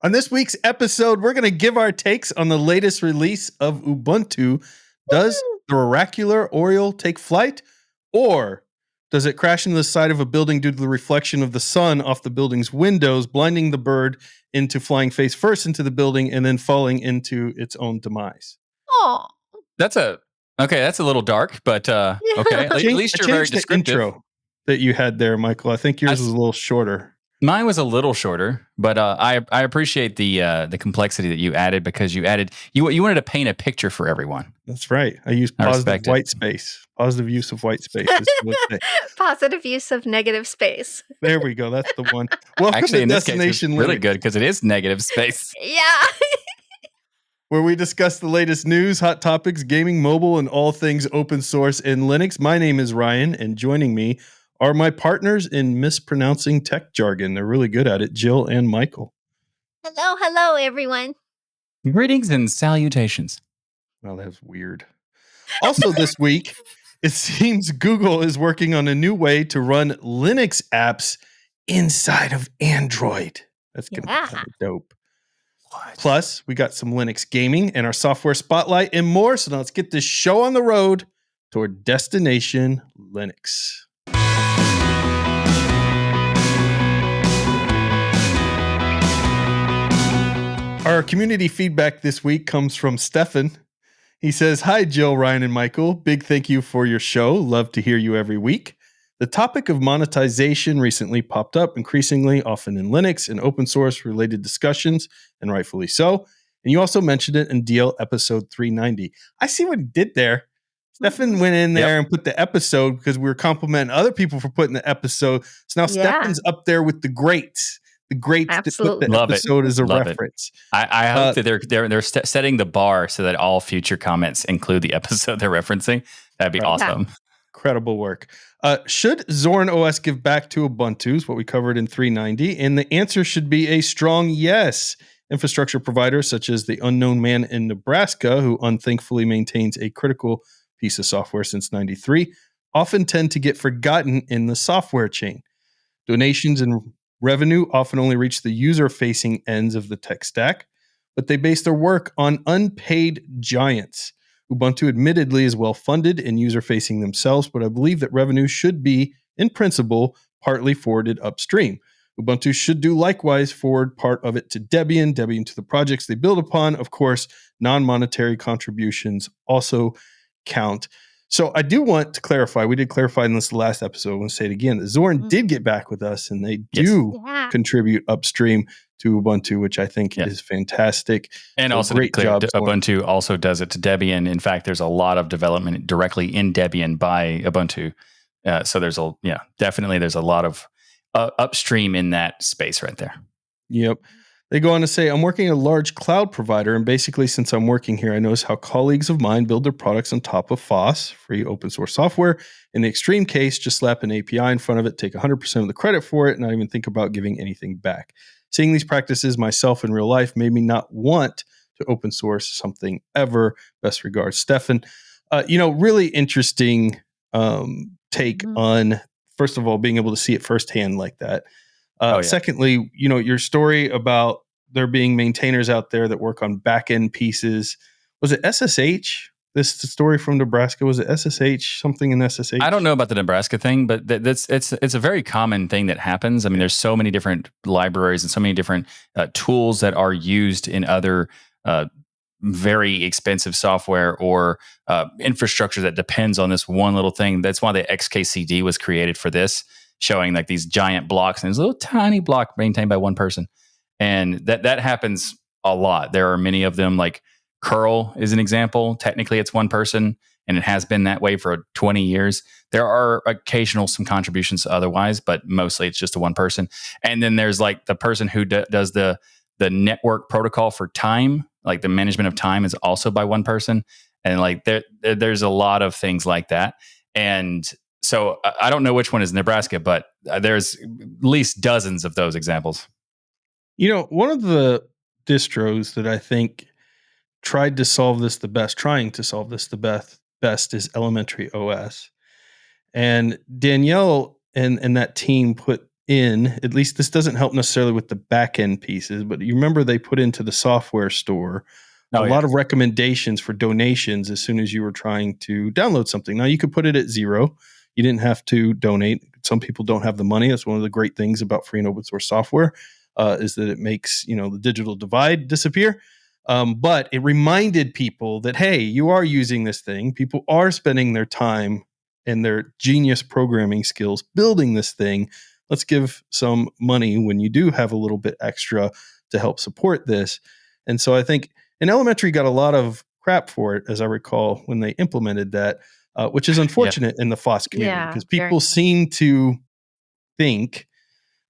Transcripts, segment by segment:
On this week's episode, we're going to give our takes on the latest release of Ubuntu. Does the oracular Oriole take flight, or does it crash into the side of a building due to the reflection of the sun off the building's windows, blinding the bird into flying face first into the building and then falling into its own demise? Oh, That's a little dark, but okay. At least you're very descriptive. The intro that you had there, Michael. I think yours was a little shorter. Mine was a little shorter, but I appreciate the complexity that you added, because you wanted to paint a picture for everyone. That's right. I used positive white space. Positive use of white space. Positive use of negative space. There we go. That's the one. Welcome Actually, to in this case, Destination it's really Linux, good because it is negative space. Yeah. where we discuss the latest news, hot topics, gaming, mobile, and all things open source in Linux. My name is Ryan, and joining me are my partners in mispronouncing tech jargon. They're really good at it, Jill and Michael. Hello, everyone. Greetings and salutations. Well, that's weird. Also this week, it seems Google is working on a new way to run Linux apps inside of Android. That's going to be kind of dope. What? Plus, we got some Linux gaming and our software spotlight and more. So now let's get this show on the road toward Destination Linux. Our community feedback this week comes from Stefan. He says, "Hi, Jill, Ryan, and Michael. Big thank you for your show. Love to hear you every week. The topic of monetization recently popped up increasingly, often in Linux and open source related discussions, and rightfully so. And you also mentioned it in DL episode 390. I see what he did there. Stefan went in there and put the episode because we were complimenting other people for putting the episode. So now Stefan's up there with the greats. The greats that put the episode as a reference. I hope that they're setting the bar so that all future comments include the episode they're referencing. That'd be awesome. Incredible work. Should Zorin OS give back to Ubuntu? Is what we covered in 390. And the answer should be a strong yes. Infrastructure providers such as the unknown man in Nebraska, who unthankfully maintains a critical piece of software since 93, often tend to get forgotten in the software chain. Donations and revenue often only reach the user-facing ends of the tech stack, but they base their work on unpaid giants. Ubuntu admittedly is well-funded and user-facing themselves, but I believe that revenue should be, in principle, partly forwarded upstream. Ubuntu should do likewise, forward part of it to Debian to the projects they build upon. Of course, non-monetary contributions also count. So I do want to clarify, we did clarify in this last episode, I want to say it again, that Zorin did get back with us, and they do contribute upstream to Ubuntu, which I think is fantastic. And so also, to be clear, Ubuntu also does it to Debian. In fact, there's a lot of development directly in Debian by Ubuntu. So there's definitely there's a lot of upstream in that space right there. Yep. They go on to say, I'm working at a large cloud provider, and basically since I'm working here, I notice how colleagues of mine build their products on top of FOSS, free open source software. In the extreme case, just slap an API in front of it, take 100% of the credit for it, and not even think about giving anything back. Seeing these practices myself in real life made me not want to open source something ever. Best regards, Stefan. Really interesting take on, first of all, being able to see it firsthand like that. Secondly, your story about there being maintainers out there that work on back-end pieces. Was it SSH? This story from Nebraska, was it SSH? Something in SSH? I don't know about the Nebraska thing, but it's a very common thing that happens. I mean, there's so many different libraries and so many different tools that are used in other very expensive software or infrastructure that depends on this one little thing. That's why the XKCD was created for this, showing like these giant blocks, and it's a little tiny block maintained by one person. And that happens a lot. There are many of them, like curl is an example. Technically it's one person, and it has been that way for 20 years. There are occasional some contributions otherwise, but mostly it's just a one person. And then there's like the person who does the network protocol for time, like the management of time is also by one person. And like there's a lot of things like that. And so I don't know which one is Nebraska, but there's at least dozens of those examples. One of the distros that I think trying to solve this the best is Elementary OS. And Danielle and that team put at least this doesn't help necessarily with the back end pieces, but you remember they put into the software store a lot of recommendations for donations as soon as you were trying to download something. Now you could put it at zero. You didn't have to donate. Some people don't have the money. That's one of the great things about free and open source software, is that it makes, the digital divide disappear. But it reminded people that, hey, you are using this thing. People are spending their time and their genius programming skills building this thing. Let's give some money when you do have a little bit extra to help support this. And so I think in elementary got a lot of crap for it, as I recall, when they implemented that, which is unfortunate in the FOSS community, because people seem to think,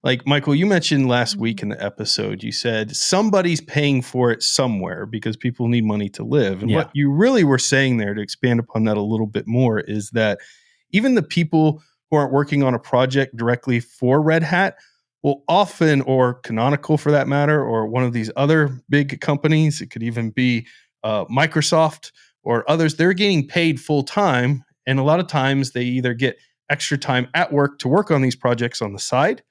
like Michael, you mentioned last week in the episode, you said somebody's paying for it somewhere because people need money to live. And what you really were saying there, to expand upon that a little bit more, is that even the people who aren't working on a project directly for Red Hat will often, or Canonical for that matter, or one of these other big companies, it could even be Microsoft or others, they're getting paid full time. And a lot of times they either get extra time at work to work on these projects on the side,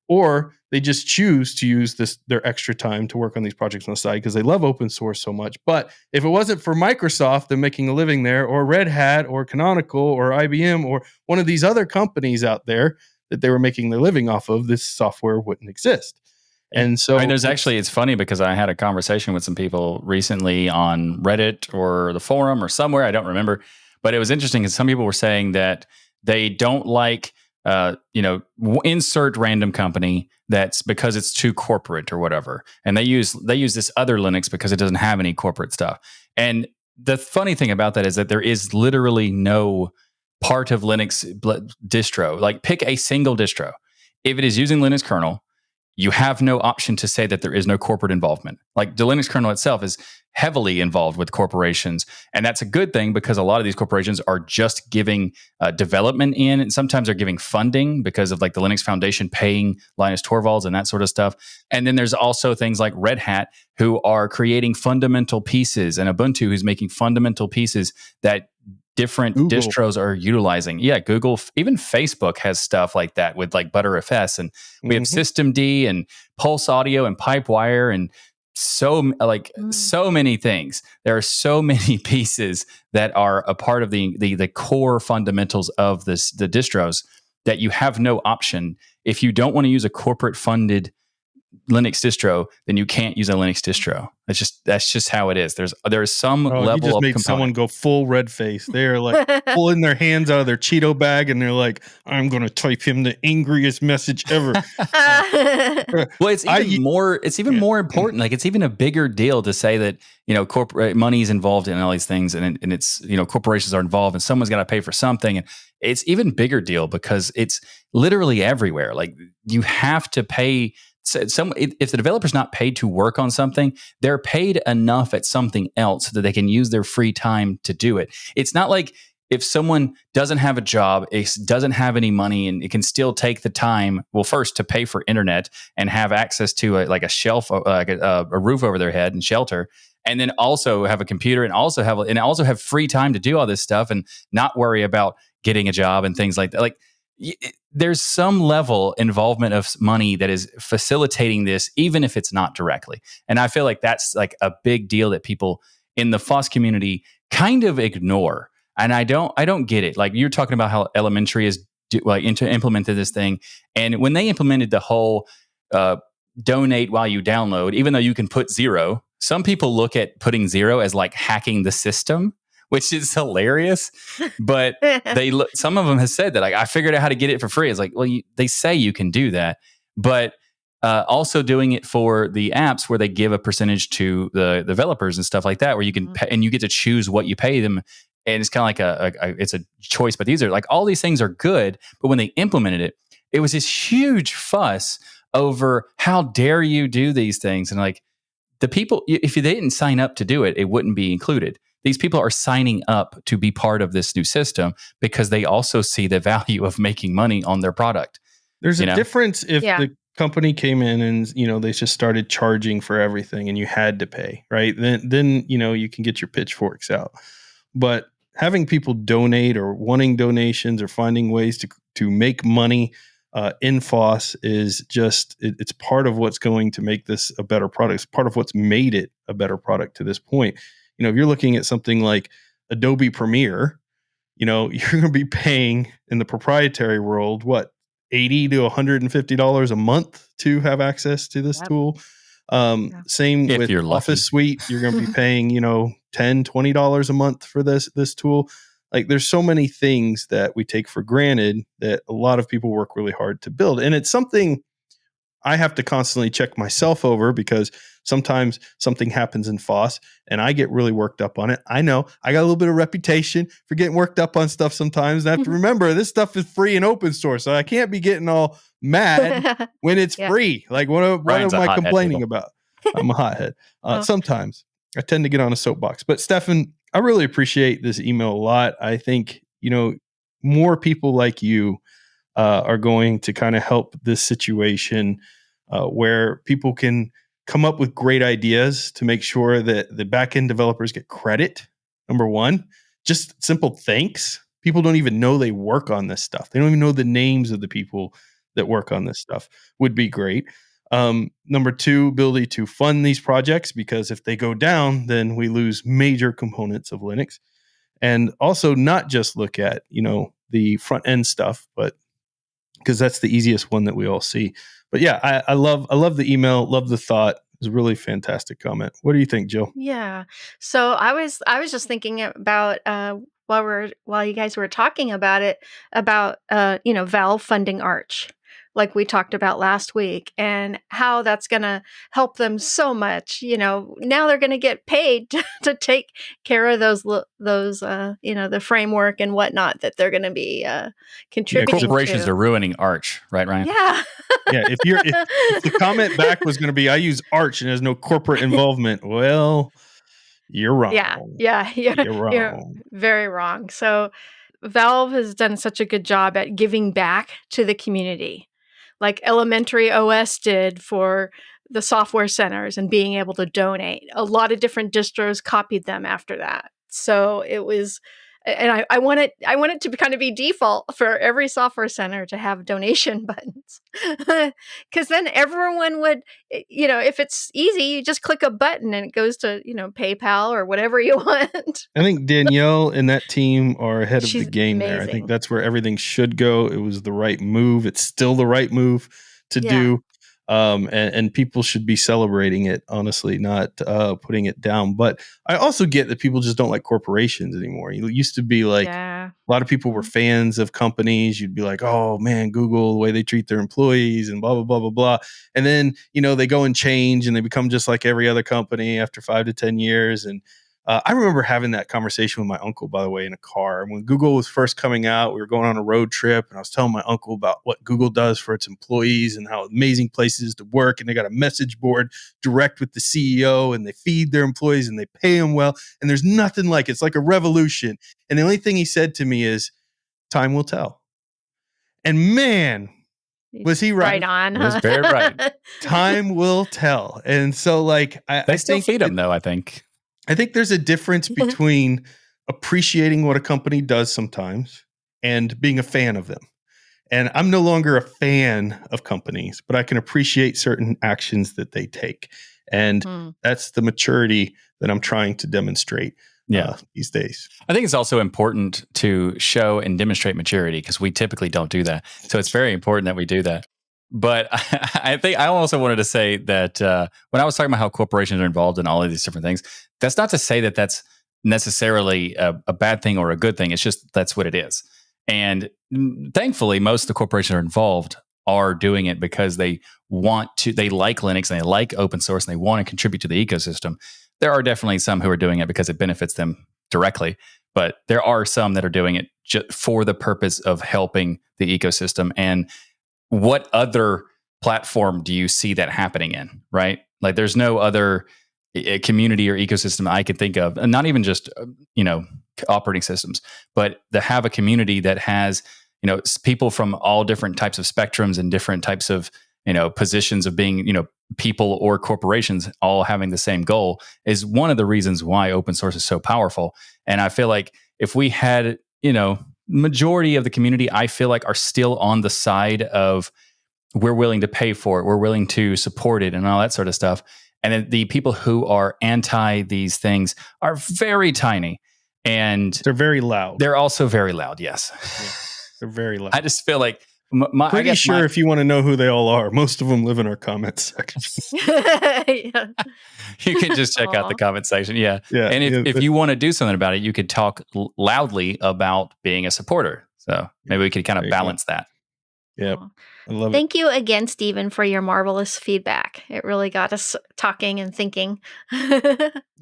or they just choose to use their extra time to work on these projects on the side because they love open source so much. But if it wasn't for Microsoft and making a living there, or Red Hat, or Canonical, or IBM, or one of these other companies out there that they were making their living off of, this software wouldn't exist. And so it's funny because I had a conversation with some people recently on Reddit or the forum or somewhere, I don't remember, but it was interesting because some people were saying that they don't like, insert random company that's because it's too corporate or whatever. And they use this other Linux because it doesn't have any corporate stuff. And the funny thing about that is that there is literally no part of Linux distro. Like, pick a single distro. If it is using Linux kernel, you have no option to say that there is no corporate involvement. Like, the Linux kernel itself is heavily involved with corporations. And that's a good thing because a lot of these corporations are just giving development in, and sometimes they're giving funding because of like the Linux Foundation paying Linus Torvalds and that sort of stuff. And then there's also things like Red Hat who are creating fundamental pieces, and Ubuntu who's making fundamental pieces that different distros are utilizing. Yeah, Google, even Facebook has stuff like that with like ButterFS, and we have Systemd and Pulse Audio and Pipewire and so many things. There are so many pieces that are a part of the core fundamentals of the distros that you have no option. If you don't want to use a corporate funded Linux distro, then you can't use a Linux distro. That's just how it is. There's some level you just of made component. Someone go full red face. They're like pulling their hands out of their Cheeto bag, and they're like, "I'm going to type him the angriest message ever." Well, it's even more. It's even more important. Like, it's even a bigger deal to say that corporate money is involved in all these things, and it's corporations are involved, and someone's got to pay for something, and it's even bigger deal because it's literally everywhere. Like, you have to pay. If the developer's not paid to work on something, they're paid enough at something else so that they can use their free time to do it. It's not like if someone doesn't have a job, it doesn't have any money, and it can still take the time, well, first to pay for internet and have access to a shelf, like a roof over their head and shelter, and then also have a computer and also have free time to do all this stuff and not worry about getting a job and things like that. Like, there's some level involvement of money that is facilitating this, even if it's not directly. And I feel like that's like a big deal that people in the FOSS community kind of ignore. And I don't get it. Like, you're talking about how elementary is implemented this thing, and when they implemented the whole donate while you download, even though you can put 0, some people look at putting 0 as like hacking the system, which is hilarious. But some of them have said that, like, I figured out how to get it for free. It's like, well, they say you can do that, but also doing it for the apps where they give a percentage to the developers and stuff like that, where you can pay, and you get to choose what you pay them. And it's kind of like it's a choice, but these are like, all these things are good. But when they implemented it, it was this huge fuss over how dare you do these things. And like, the people, if they didn't sign up to do it, it wouldn't be included. These people are signing up to be part of this new system because they also see the value of making money on their product. There's a difference if the company came in and they just started charging for everything and you had to pay, right? Then you can get your pitchforks out. But having people donate or wanting donations or finding ways to make money in FOSS is just, it's part of what's going to make this a better product. It's part of what's made it a better product to this point. If you're looking at something like Adobe Premiere, you're going to be paying in the proprietary world, what, $80 to $150 a month to have access to this tool. Same If with you're lucky. Office Suite, you're going to be paying, $10, $20 a month for this tool. Like, there's so many things that we take for granted that a lot of people work really hard to build. And it's something I have to constantly check myself over, because sometimes something happens in FOSS and I get really worked up on it. I know I got a little bit of reputation for getting worked up on stuff sometimes. And I have to remember, this stuff is free and open source, so I can't be getting all mad when it's free. Like, what am I complaining about? I'm a hothead. Sometimes I tend to get on a soapbox. But Stefan, I really appreciate this email a lot. I think, more people like you are going to kind of help this situation where people can come up with great ideas to make sure that the backend developers get credit. Number one, just simple thanks. People don't even know they work on this stuff. They don't even know the names of the people that work on this stuff. Would be great. Number two, ability to fund these projects, because if they go down, then we lose major components of Linux. And also not just look at, the front end stuff, but because that's the easiest one that we all see. But yeah, I love the email, love the thought. It's a really fantastic comment. What do you think, Jill? Yeah. So I was just thinking about while you guys were talking about it, about Valve funding Arch, like we talked about last week, and how that's going to help them so much. Now they're going to get paid to take care of those the framework and whatnot that they're going to be contributing to. Corporations are ruining Arch, right, Ryan? Yeah. Yeah, if the comment back was going to be, I use Arch and there's no corporate involvement, well, you're wrong. Yeah, You're wrong. you're very wrong. So Valve has done such a good job at giving back to the community, like Elementary OS did for the software centers and being able to donate. A lot of different distros copied them after that. So it was, and I want it to kind of be default for every software center to have donation buttons, because then everyone would, if it's easy, you just click a button and it goes to PayPal or whatever you want. I think Danielle and that team are ahead of the She's game there. I think amazing. that's where everything should go. It was the right move. It's still the right move to do. And people should be celebrating it, honestly, not putting it down. But I also get that people just don't like corporations anymore. It used to be like a lot of people were fans of companies. You'd be like, oh man, Google, the way they treat their employees and blah, blah, blah, blah, blah. And then, they go and change and they become just like every other company after 5 to 10 years. And I remember having that conversation with my uncle, by the way, in a car. When Google was first coming out, we were going on a road trip, and I was telling my uncle about what Google does for its employees and how amazing places to work. And they got a message board direct with the CEO, and they feed their employees and they pay them well. And there's nothing like it. It's like a revolution. And the only thing he said to me is, time will tell. And man, was he right? Right on. He was very right. Time will tell. And so, they still feed them, though, I think. I think there's a difference between appreciating what a company does sometimes and being a fan of them. And I'm no longer a fan of companies, but I can appreciate certain actions that they take. And that's the maturity that I'm trying to demonstrate these days. I think it's also important to show and demonstrate maturity, because we typically don't do that. So it's very important that we do that. But I think I also wanted to say that when I was talking about how corporations are involved in all of these different things, that's not to say that that's necessarily a bad thing or a good thing. It's just that's what it is. And thankfully, most of the corporations are involved are doing it because they like Linux and they like open source and they want to contribute to the ecosystem. There are definitely some who are doing it because it benefits them directly, but there are some that are doing it just for the purpose of helping the ecosystem. And what other platform do you see that happening in, right? Like, there's no other community or ecosystem I could think of, and not even just, operating systems, but to have a community that has, people from all different types of spectrums and different types of, positions of being, people or corporations all having the same goal is one of the reasons why open source is so powerful. And I feel like if we had, majority of the community, I feel like, are still on the side of we're willing to pay for it, we're willing to support it, and all that sort of stuff. And then the people who are anti these things are very tiny, and They're very loud. they're also very loud. Yes, They're very loud. I just feel like Pretty sure if you want to know who they all are, most of them live in our comments section. Yeah. you can just check out the Aw. comment section. Yeah. Yeah, And yeah, if you want to do something about it, you could talk loudly about being a supporter. So maybe we could kind There of you go. balance that. Yeah, Aw. I love it. Thank you again, Stephen, for your marvelous feedback. It really got us talking and thinking.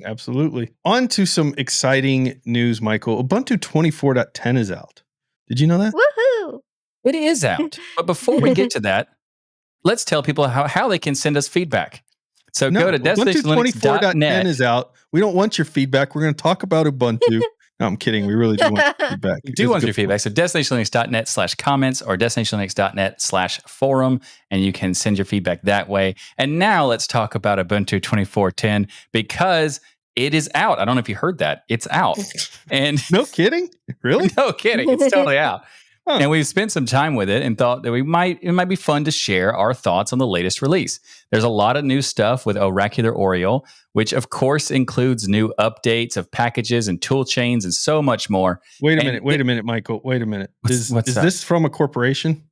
Absolutely. On to some exciting news, Michael. Ubuntu 24.10 is out. Did you know that? Woohoo! It is out. But before we get to that, let's tell people how they can send us feedback. So go to Ubuntu 24.10 destinationlinux.net. is out. We don't want your feedback. We're going to talk about Ubuntu. No, I'm kidding. We really do want your feedback. We do want your feedback. So destinationlinux.net/comments or destinationlinux.net/forum, and you can send your feedback that way. And now let's talk about Ubuntu 24.10 because it is out. I don't know if you heard that. It's out. And No kidding? Really? no kidding. It's totally out. Huh. And we've spent some time with it and thought that it might be fun to share our thoughts on the latest release. There's a lot of new stuff with Oracular Oriole, which of course includes new updates of packages and tool chains and so much more. Wait a And minute, Michael. Wait a minute. What's Is that? this from a corporation?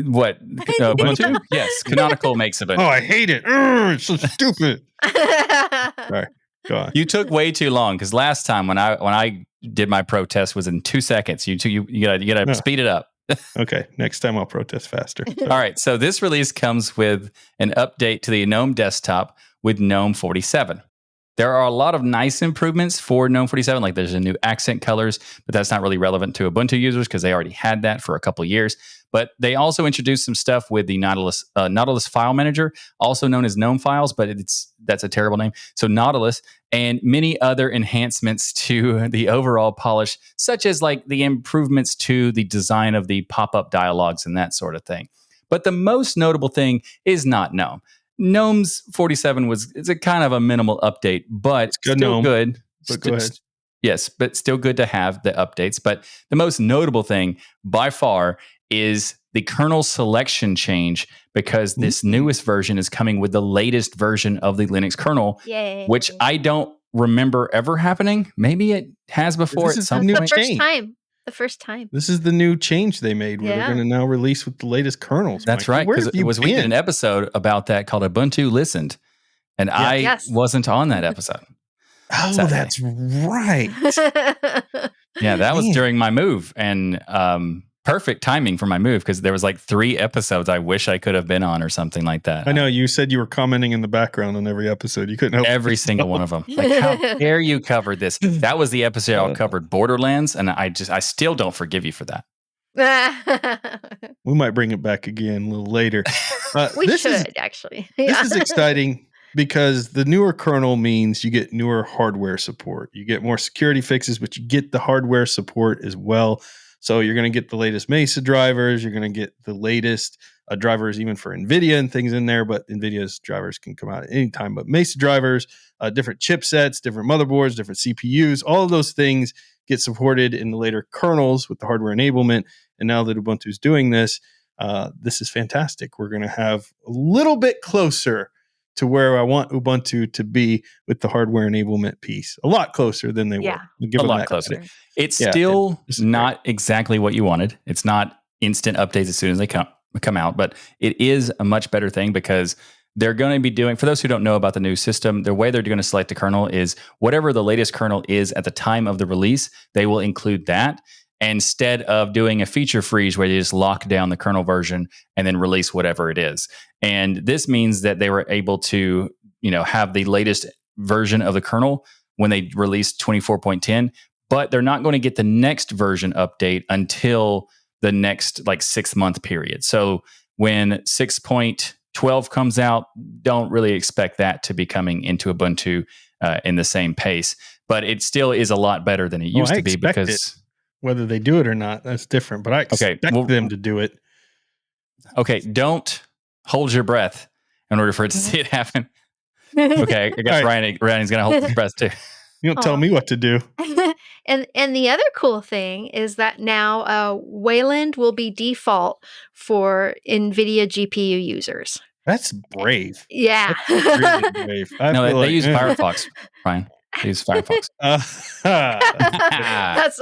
What? Ubuntu? Yes. Canonical makes Ubuntu. Oh, I hate it. Urgh, it's so stupid. Sorry. Go on. You took way too long because last time when I did my protest was in 2 seconds. You gotta No. speed it up. Okay. Next time I'll protest faster. All right. So this release comes with an update to the GNOME desktop with GNOME 47. There are a lot of nice improvements for GNOME 47. Like there's a new accent colors, but that's not really relevant to Ubuntu users because they already had that for a couple of years. But they also introduced some stuff with the Nautilus File Manager, also known as GNOME Files, but that's a terrible name. So Nautilus and many other enhancements to the overall polish, such as like the improvements to the design of the pop-up dialogues and that sort of thing. But the most notable thing is not GNOME. GNOME's 47 is a kind of a minimal update, but It's good still GNOME, good. but go ahead. Yes, but still good to have the updates. But the most notable thing by far is the kernel selection change because this newest version is coming with the latest version of the Linux kernel, Yay. which I don't remember ever happening. Maybe it has before This at is some the new point. change. The first time. This is the new change they made where Yeah. they're going to now release with the latest kernels. That's Michael. right, Where because have it you was we did been? an episode about that called Ubuntu Listened, and I Yes. wasn't on that episode. Oh, Saturday. that's right. Yeah, that was Man. during my move, and perfect timing for my move because there was like 3 episodes I wish I could have been on or something like that. I know you said you were commenting in the background on every episode. You couldn't help Every yourself. single one of them. Like, how dare you cover this? That was the episode I covered Borderlands, and I still don't forgive you for that. We might bring it back again a little later. We this should is actually. this Yeah. is exciting because the newer kernel means you get newer hardware support. You get more security fixes, but you get the hardware support as well. So you're going to get the latest Mesa drivers. You're going to get the latest drivers even for NVIDIA and things in there. But NVIDIA's drivers can come out at any time. But Mesa drivers, different chipsets, different motherboards, different CPUs, all of those things get supported in the later kernels with the hardware enablement. And now that Ubuntu's doing this, this is fantastic. We're going to have a little bit closer to where I want Ubuntu to be with the hardware enablement piece. A lot closer than they Yeah. were. We'll give A them lot that closer. credit. It's Yeah, still this is not exactly what you wanted. It's not instant updates as soon as they come out, but it is a much better thing because they're going to be doing, for those who don't know about the new system, the way they're going to select the kernel is whatever the latest kernel is at the time of the release, they will include that instead of doing a feature freeze where they just lock down the kernel version and then release whatever it is. And this means that they were able to, have the latest version of the kernel when they released 24.10, but they're not going to get the next version update until the next 6-month period. So when 6.12 comes out, don't really expect that to be coming into Ubuntu in the same pace. But it still is a lot better than it used to be because whether they do it or not, that's different. But I expect them to do it. Okay, don't hold your breath in order for it to see it happen. Okay, I guess Ryan's going to hold his breath too. You don't tell me what to do. And the other cool thing is that now Wayland will be default for NVIDIA GPU users. That's brave. Yeah. That's really brave. I No, feel they like, use Firefox, Brian. They use Firefox. that's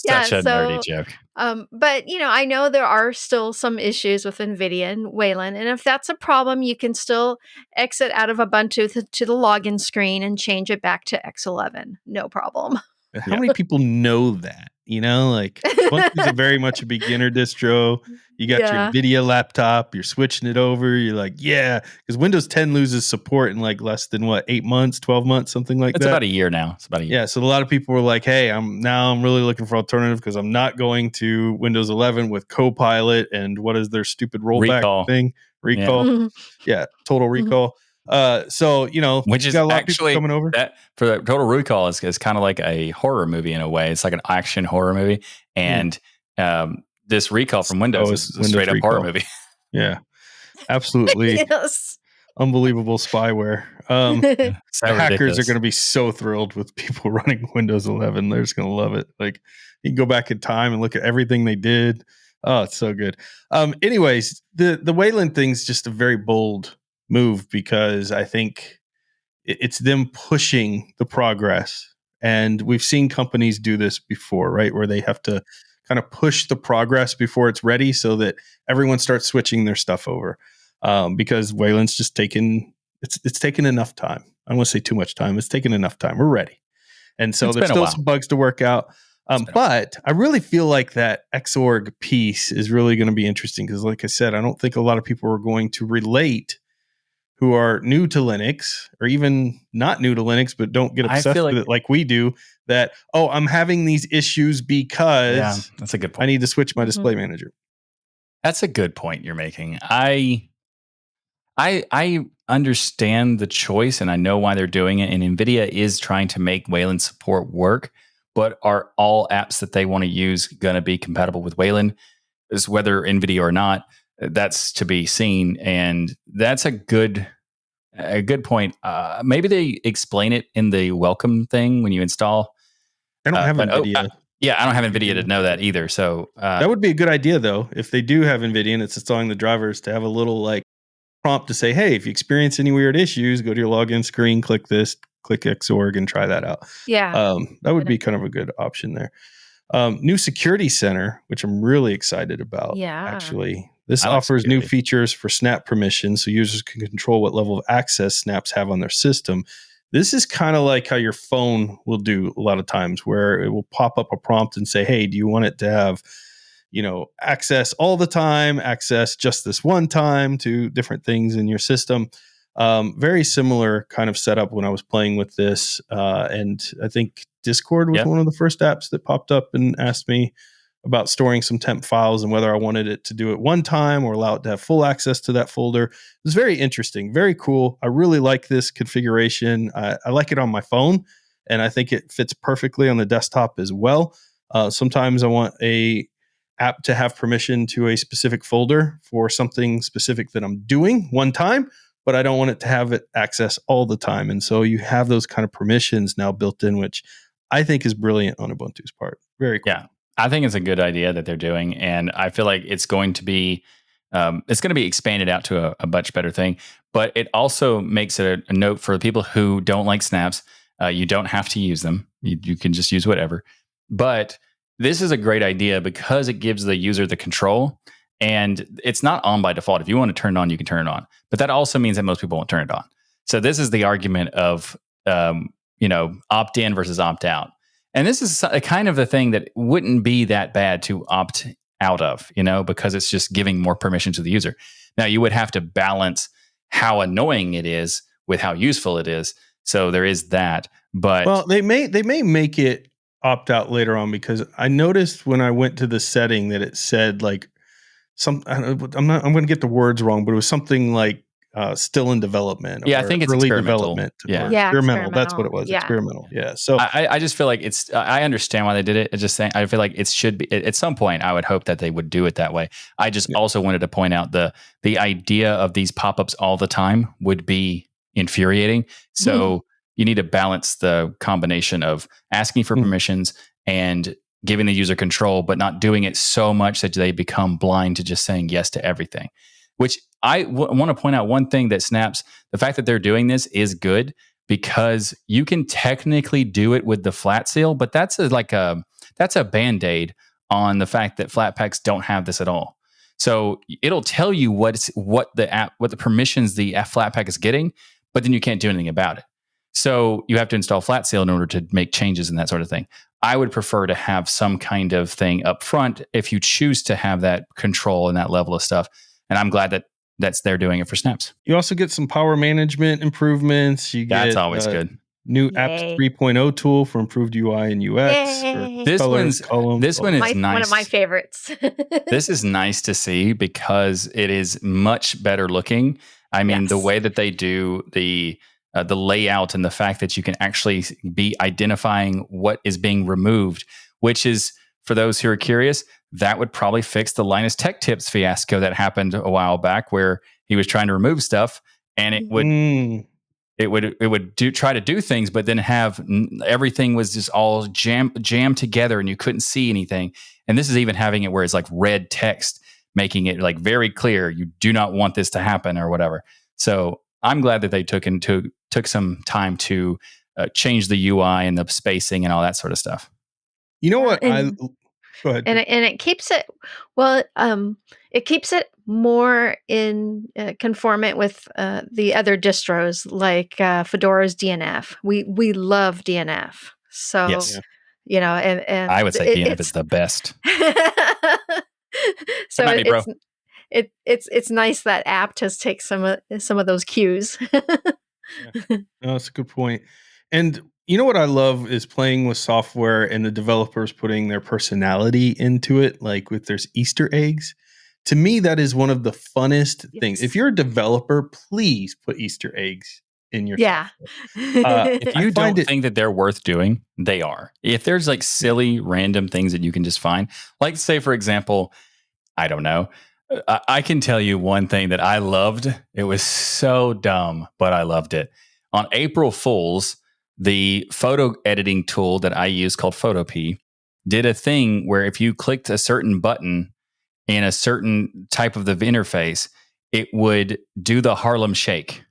Yeah, Such a nerdy joke. but I know there are still some issues with NVIDIA and Wayland, and if that's a problem, you can still exit out of Ubuntu to the login screen and change it back to X11. No problem. How many people know that? Like Ubuntu is very much a beginner distro. You got your NVIDIA laptop, you're switching it over. You're like, yeah, because Windows 10 loses support in like less than 8 months, 12 months, something like that. It's about a year now. It's about a year. Yeah, so a lot of people were like, hey, I'm really looking for alternative because I'm not going to Windows 11 with Copilot and what is their stupid rollback thing? Recall. Yeah, total recall. So which is got a lot actually of people coming over. That for the Total Recall is kind of like a horror movie in a way. It's like an action horror movie, and this recall from Windows is a straight up horror movie. Yeah, absolutely. Yes. Unbelievable spyware. The hackers are going to be so thrilled with people running Windows 11. They're just going to love it. Like you can go back in time and look at everything they did. Oh, it's so good. Anyways, the Wayland thing's just a very bold move because I think it's them pushing the progress. And we've seen companies do this before, right? Where they have to kind of push the progress before it's ready so that everyone starts switching their stuff over. Because Wayland's just taken enough time. I don't want to say too much time. It's taken enough time. We're ready. And so there's still some bugs to work out. But I really feel like that Xorg piece is really going to be interesting because, like I said, I don't think a lot of people are going to relate who are new to Linux or even not new to Linux, but don't get obsessed with it like we do. That, I'm having these issues because that's a good point. I need to switch my display manager. That's a good point you're making. I understand the choice and I know why they're doing it. And NVIDIA is trying to make Wayland support work, but are all apps that they want to use going to be compatible with Wayland? Is whether NVIDIA or not, that's to be seen. And that's a good point. Maybe they explain it in the welcome thing when you install. I don't have NVIDIA. I don't have NVIDIA to know that either. So that would be a good idea, though, if they do have NVIDIA and it's installing the drivers to have a little prompt to say, hey, if you experience any weird issues, go to your login screen, click this, click Xorg, and try that out. Yeah. That would be kind of a good option there. New Security Center, which I'm really excited about. Yeah. Actually, this offers new features for Snap permissions so users can control what level of access snaps have on their system. This is kind of like how your phone will do a lot of times where it will pop up a prompt and say, hey, do you want it to have, access all the time, access just this one time to different things in your system. Very similar kind of setup when I was playing with this. And I think Discord was one of the first apps that popped up and asked me about storing some temp files and whether I wanted it to do it one time or allow it to have full access to that folder. It was very interesting, very cool. I really like this configuration. I like it on my phone, and I think it fits perfectly on the desktop as well. Sometimes I want a app to have permission to a specific folder for something specific that I'm doing one time, but I don't want it to have it access all the time. And so you have those kind of permissions now built in, which I think is brilliant on Ubuntu's part. Very cool. Yeah. I think it's a good idea that they're doing, and I feel like it's going to be expanded out to a much better thing. But it also makes it a note for people who don't like snaps. You don't have to use them; you can just use whatever. But this is a great idea because it gives the user the control, and it's not on by default. If you want to turn it on, you can turn it on. But that also means that most people won't turn it on. So this is the argument of opt in versus opt out. And this is a kind of the thing that wouldn't be that bad to opt out of, because it's just giving more permission to the user. Now, you would have to balance how annoying it is with how useful it is. So there is that. But they may make it opt out later on because I noticed when I went to the setting that it said I'm going to get the words wrong, but it was something like still in development. Yeah, I think it's early experimental. development. Experimental. That's what it was. Yeah. Experimental. Yeah. So I just feel like I understand why they did it. It's just saying, I feel like it should be at some point. I would hope that they would do it that way. I just also wanted to point out the idea of these pop-ups all the time would be infuriating. So you need to balance the combination of asking for permissions and giving the user control, but not doing it so much that they become blind to just saying yes to everything. Which I want to point out one thing that snaps, the fact that they're doing this is good because you can technically do it with the flat seal, but that's a Band-Aid on the fact that Flatpaks don't have this at all. So it'll tell you what the permissions the Flatpak is getting, but then you can't do anything about it. So you have to install Flat Seal in order to make changes and that sort of thing. I would prefer to have some kind of thing up front if you choose to have that control and that level of stuff. And I'm glad that they're doing it for snaps. You also get some power management improvements. That's always good. New Apps 3.0 tool for improved UI and UX. This one is nice. One of my favorites. This is nice to see because it is much better looking. I mean, the way that they do the layout and the fact that you can actually be identifying what is being removed, which is, for those who are curious, that would probably fix the Linus Tech Tips fiasco that happened a while back where he was trying to remove stuff and it would try to do things, but then have everything was just all jammed together and you couldn't see anything. And this is even having it where it's like red text, making it like very clear you do not want this to happen or whatever. So I'm glad that they took some time to change the UI and the spacing and all that sort of stuff. You know what? Go ahead. And it keeps it it keeps it more in conformant with the other distros like Fedora's DNF. We love DNF, so yes. You know, and I would say DNF is the best. So it's nice that apt has taken some of those cues. No, that's a good point. And you know what I love is playing with software and the developers putting their personality into it, like with there's Easter eggs. To me, that is one of the funnest things. If you're a developer, please put Easter eggs in your software. If you don't think that they're worth doing, they are. If there's like silly, random things that you can just find, like say, for example, I don't know, I can tell you one thing that I loved. It was so dumb, but I loved it. On April Fools, the photo editing tool that I use called Photopea did a thing where if you clicked a certain button in a certain type of the interface, it would do the Harlem Shake.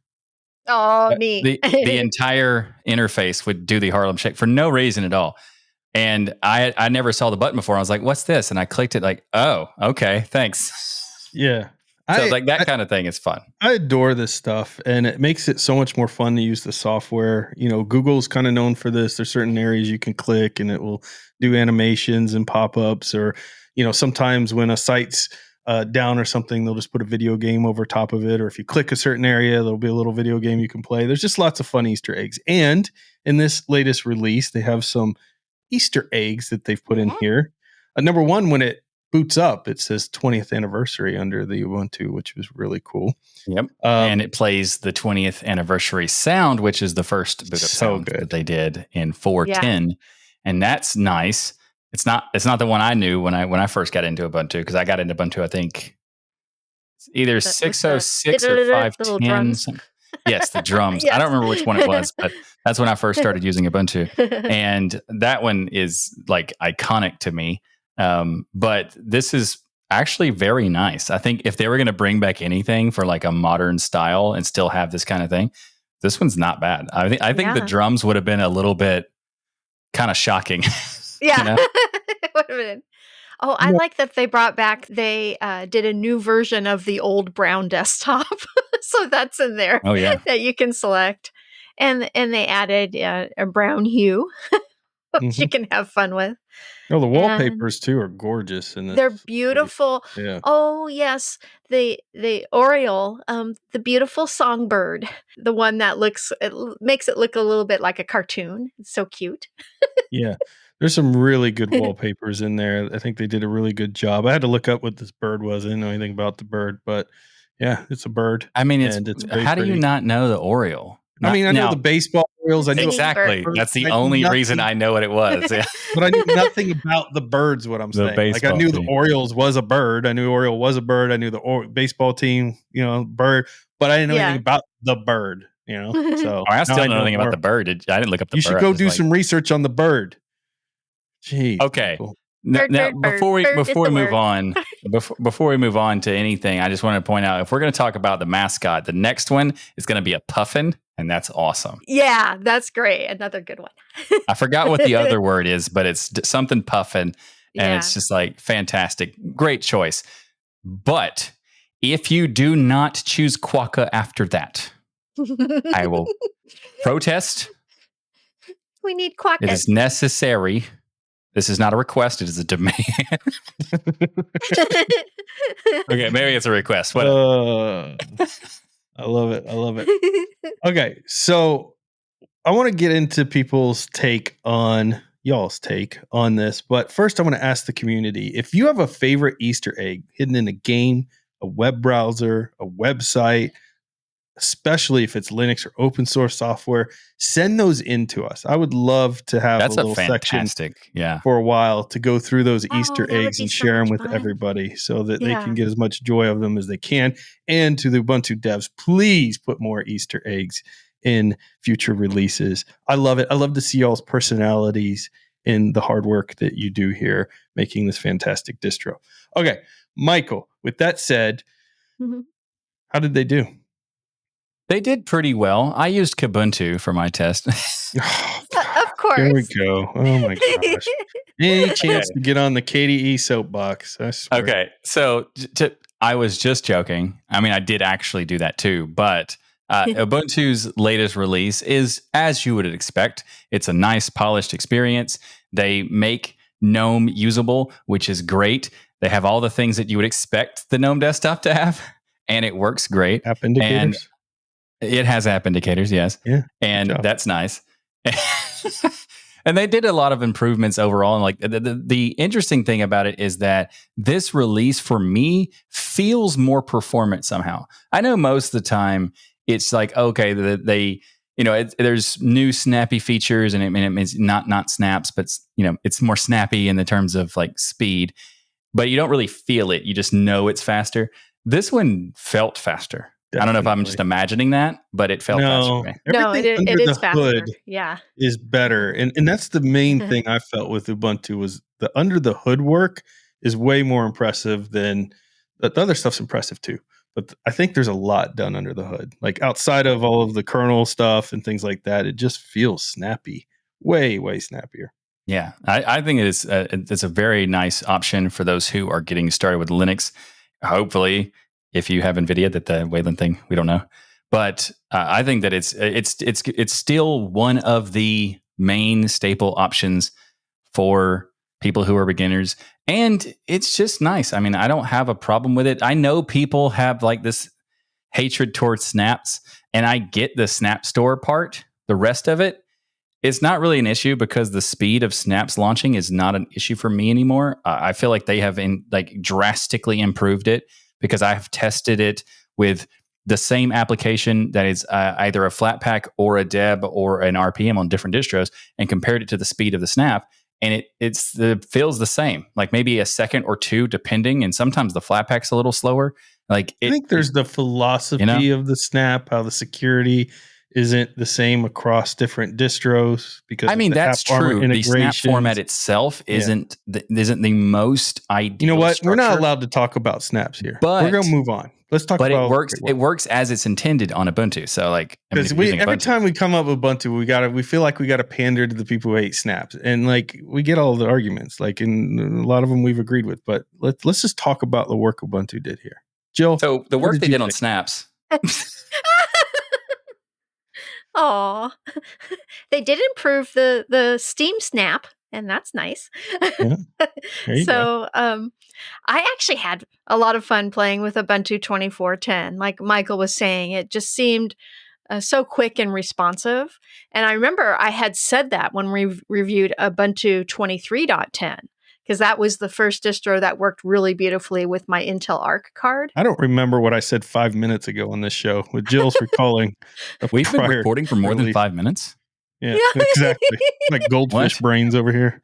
Oh, neat. The entire interface would do the Harlem Shake for no reason at all. And I never saw the button before. I was like, what's this? And I clicked it like, oh, okay, thanks. Yeah. So that kind of thing is fun. I adore this stuff, and it makes it so much more fun to use the software. You know, Google's kind of known for this. There's certain areas you can click and it will do animations and pop-ups, or, you know, sometimes when a site's down or something, they'll just put a video game over top of it. Or if you click a certain area, there'll be a little video game you can play. There's just lots of fun Easter eggs. And in this latest release, they have some Easter eggs that they've put in here. Number one, when it boots up, it says 20th anniversary under the Ubuntu, which was really cool. Yep. And it plays the 20th anniversary sound, which is the first boot up sound that they did in 4.10. And that's nice. It's not the one I knew when I first got into Ubuntu, because I got into Ubuntu, I think either 606 or 510. Yes, the drums. Yes. I don't remember which one it was, but that's when I first started using Ubuntu. And that one is like iconic to me. But this is actually very nice. I think if they were going to bring back anything for like a modern style and still have this kind of thing, this one's not bad. I think the drums would have been a little bit kind of shocking. Yeah. You know? It would have been. Oh, I like that they did a new version of the old brown desktop. So that's in there. Oh, yeah. That you can select. And they added a brown hue, which you can have fun with. Oh, the wallpapers too are gorgeous. And they're beautiful. Yeah. Oh, yes. The Oriole, the beautiful songbird, the one that makes it look a little bit like a cartoon. It's so cute. Yeah. There's some really good wallpapers in there. I think they did a really good job. I had to look up what this bird was. I didn't know anything about the bird, but yeah, it's a bird. I mean, it's how do you not know the Oriole? I know the baseball Orioles. I knew exactly. That's the only reason I know what it was. Yeah. But I knew nothing about the birds. What I'm saying, like I knew the Orioles was a bird. I knew Oriole was a bird. I knew the baseball team, bird. But I didn't know anything about the bird. you know. So I still now don't know anything about more. the bird. I didn't look up the You bird. should go do some research on the bird. Jeez. Okay. Michael. Now, before we move word. on, before we move on to anything, I just want to point out, if we're going to talk about the mascot, the next one is going to be a puffin, and that's awesome. Yeah, that's great. Another good one. I forgot what the other word is, but it's something puffin, and Yeah. it's just like fantastic. Great choice. But if you do not choose quokka after that, I will protest. We need quack. It is necessary. This is not a request. It is a demand. Okay, maybe it's a request. Whatever. I love it. I love it. Okay, so I want to get into y'all's take on this, but first I want to ask the community, if you have a favorite Easter egg hidden in a game, a web browser, a website, especially if it's Linux or open source software, send those in to us. I would love to have That's a little section for a while to go through those Easter eggs and share them with everybody so that they can get as much joy of them as they can. And to the Ubuntu devs, please put more Easter eggs in future releases. I love it. I love to see y'all's personalities in the hard work that you do here, making this fantastic distro. Okay, Michael, with that said, how did they do? They did pretty well. I used Kubuntu for my test. Of course. Here we go. Oh my gosh. Any chance to get on the KDE soapbox? I swear. Okay. So I was just joking. I mean, I did actually do that too, but Ubuntu's latest release is, as you would expect, it's a nice polished experience. They make GNOME usable, which is great. They have all the things that you would expect the GNOME desktop to have, and it works great. App indicators? It has app indicators, yes. Yeah. And that's nice. And they did a lot of improvements overall. And like the interesting thing about it is that this release for me feels more performant somehow. I know most of the time it's like, okay, they there's new snappy features, and it means not snaps, but it's more snappy in the terms of like speed, but you don't really feel it. You just know it's faster. This one felt faster. Definitely. I don't know if I'm just imagining that, but it felt faster for me. No, it is faster. Yeah, is better, and that's the main thing I felt with Ubuntu was the under the hood work is way more impressive than the other stuff's impressive too. But I think there's a lot done under the hood, like outside of all of the kernel stuff and things like that. It just feels snappy, way snappier. Yeah, I think it's a very nice option for those who are getting started with Linux. Hopefully, if you have NVIDIA, that the Wayland thing, we don't know. But I think that it's still one of the main staple options for people who are beginners. And it's just nice. I mean, I don't have a problem with it. I know people have like this hatred towards snaps, and I get the snap store part. The rest of it, it's not really an issue because the speed of snaps launching is not an issue for me anymore. I feel like they have drastically improved it, because I have tested it with the same application that is either a Flatpak or a Deb or an RPM on different distros, and compared it to the speed of the snap, and it feels the same, like maybe a second or two depending, and sometimes the Flatpak's a little slower. Like I think there's the philosophy of the snap, how the security isn't the same across different distros, because I mean that's true. The snap format itself isn't the most ideal. You know what? Structure. We're not allowed to talk about snaps here. But we're gonna move on. Let's talk about. But it works as it's intended on Ubuntu. So like, because every time we come up with Ubuntu, we feel like we got to pander to the people who hate snaps, and like we get all the arguments. Like, in a lot of them we've agreed with. But let's just talk about the work Ubuntu did here, Jill. So the work they did on snaps. Aw, they did improve the Steam Snap, and that's nice. Yeah. So, I actually had a lot of fun playing with Ubuntu 24.10. Like Michael was saying, it just seemed so quick and responsive. And I remember I had said that when we reviewed Ubuntu 23.10. Because that was the first distro that worked really beautifully with my Intel Arc card. I don't remember what I said 5 minutes ago on this show, with Jill's recalling. We've been recording for more than 5 minutes. Yeah, exactly. Like goldfish brains over here.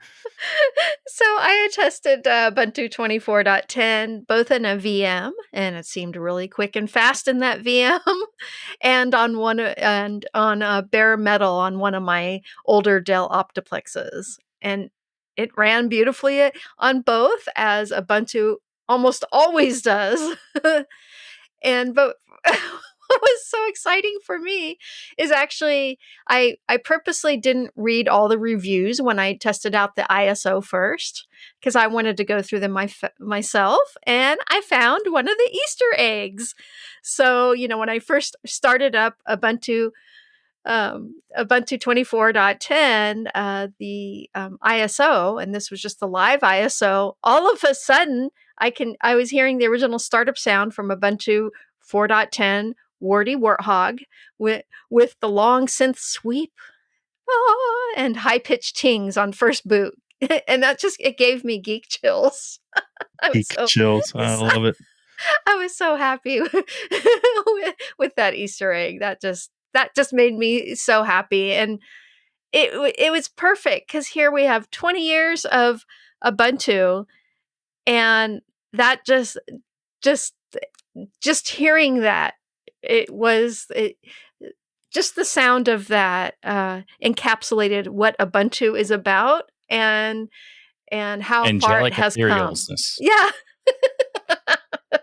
So I had tested Ubuntu 24.10, both in a VM, and it seemed really quick and fast in that VM, and on bare metal on one of my older Dell Optiplexes, and it ran beautifully on both, as Ubuntu almost always does. But what was so exciting for me is actually I purposely didn't read all the reviews when I tested out the ISO first, because I wanted to go through them myself, and I found one of the Easter eggs. So, when I first started up Ubuntu 24.10, the ISO, and this was just the live ISO. All of a sudden, I was hearing the original startup sound from Ubuntu 4.10 Warty Warthog with the long synth sweep, and high pitched tings on first boot, and it gave me geek chills. Geek chills. I love it. I was so happy with that Easter egg. That just made me so happy, and it was perfect, because here we have 20 years of Ubuntu, and that just hearing that, just the sound of that encapsulated what Ubuntu is about, and how far it Angelic has come. etherealness. Yeah.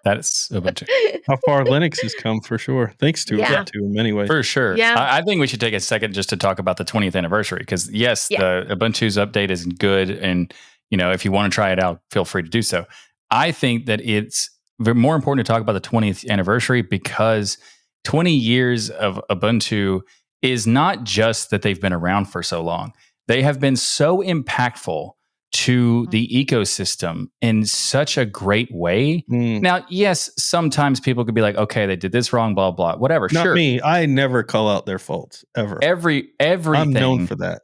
That is Ubuntu. How far Linux has come, for sure. Thanks to Ubuntu in many ways. For sure. Yeah. I think we should take a second just to talk about the 20th anniversary, because yes, the Ubuntu's update is good, and if you want to try it out, feel free to do so. I think that it's more important to talk about the 20th anniversary, because 20 years of Ubuntu is not just that they've been around for so long. They have been so impactful to the ecosystem in such a great way. Now, yes, sometimes people could be like, okay, they did this wrong, blah, blah, whatever. Not sure. me. I never call out their faults, ever. Everything. I'm known for that.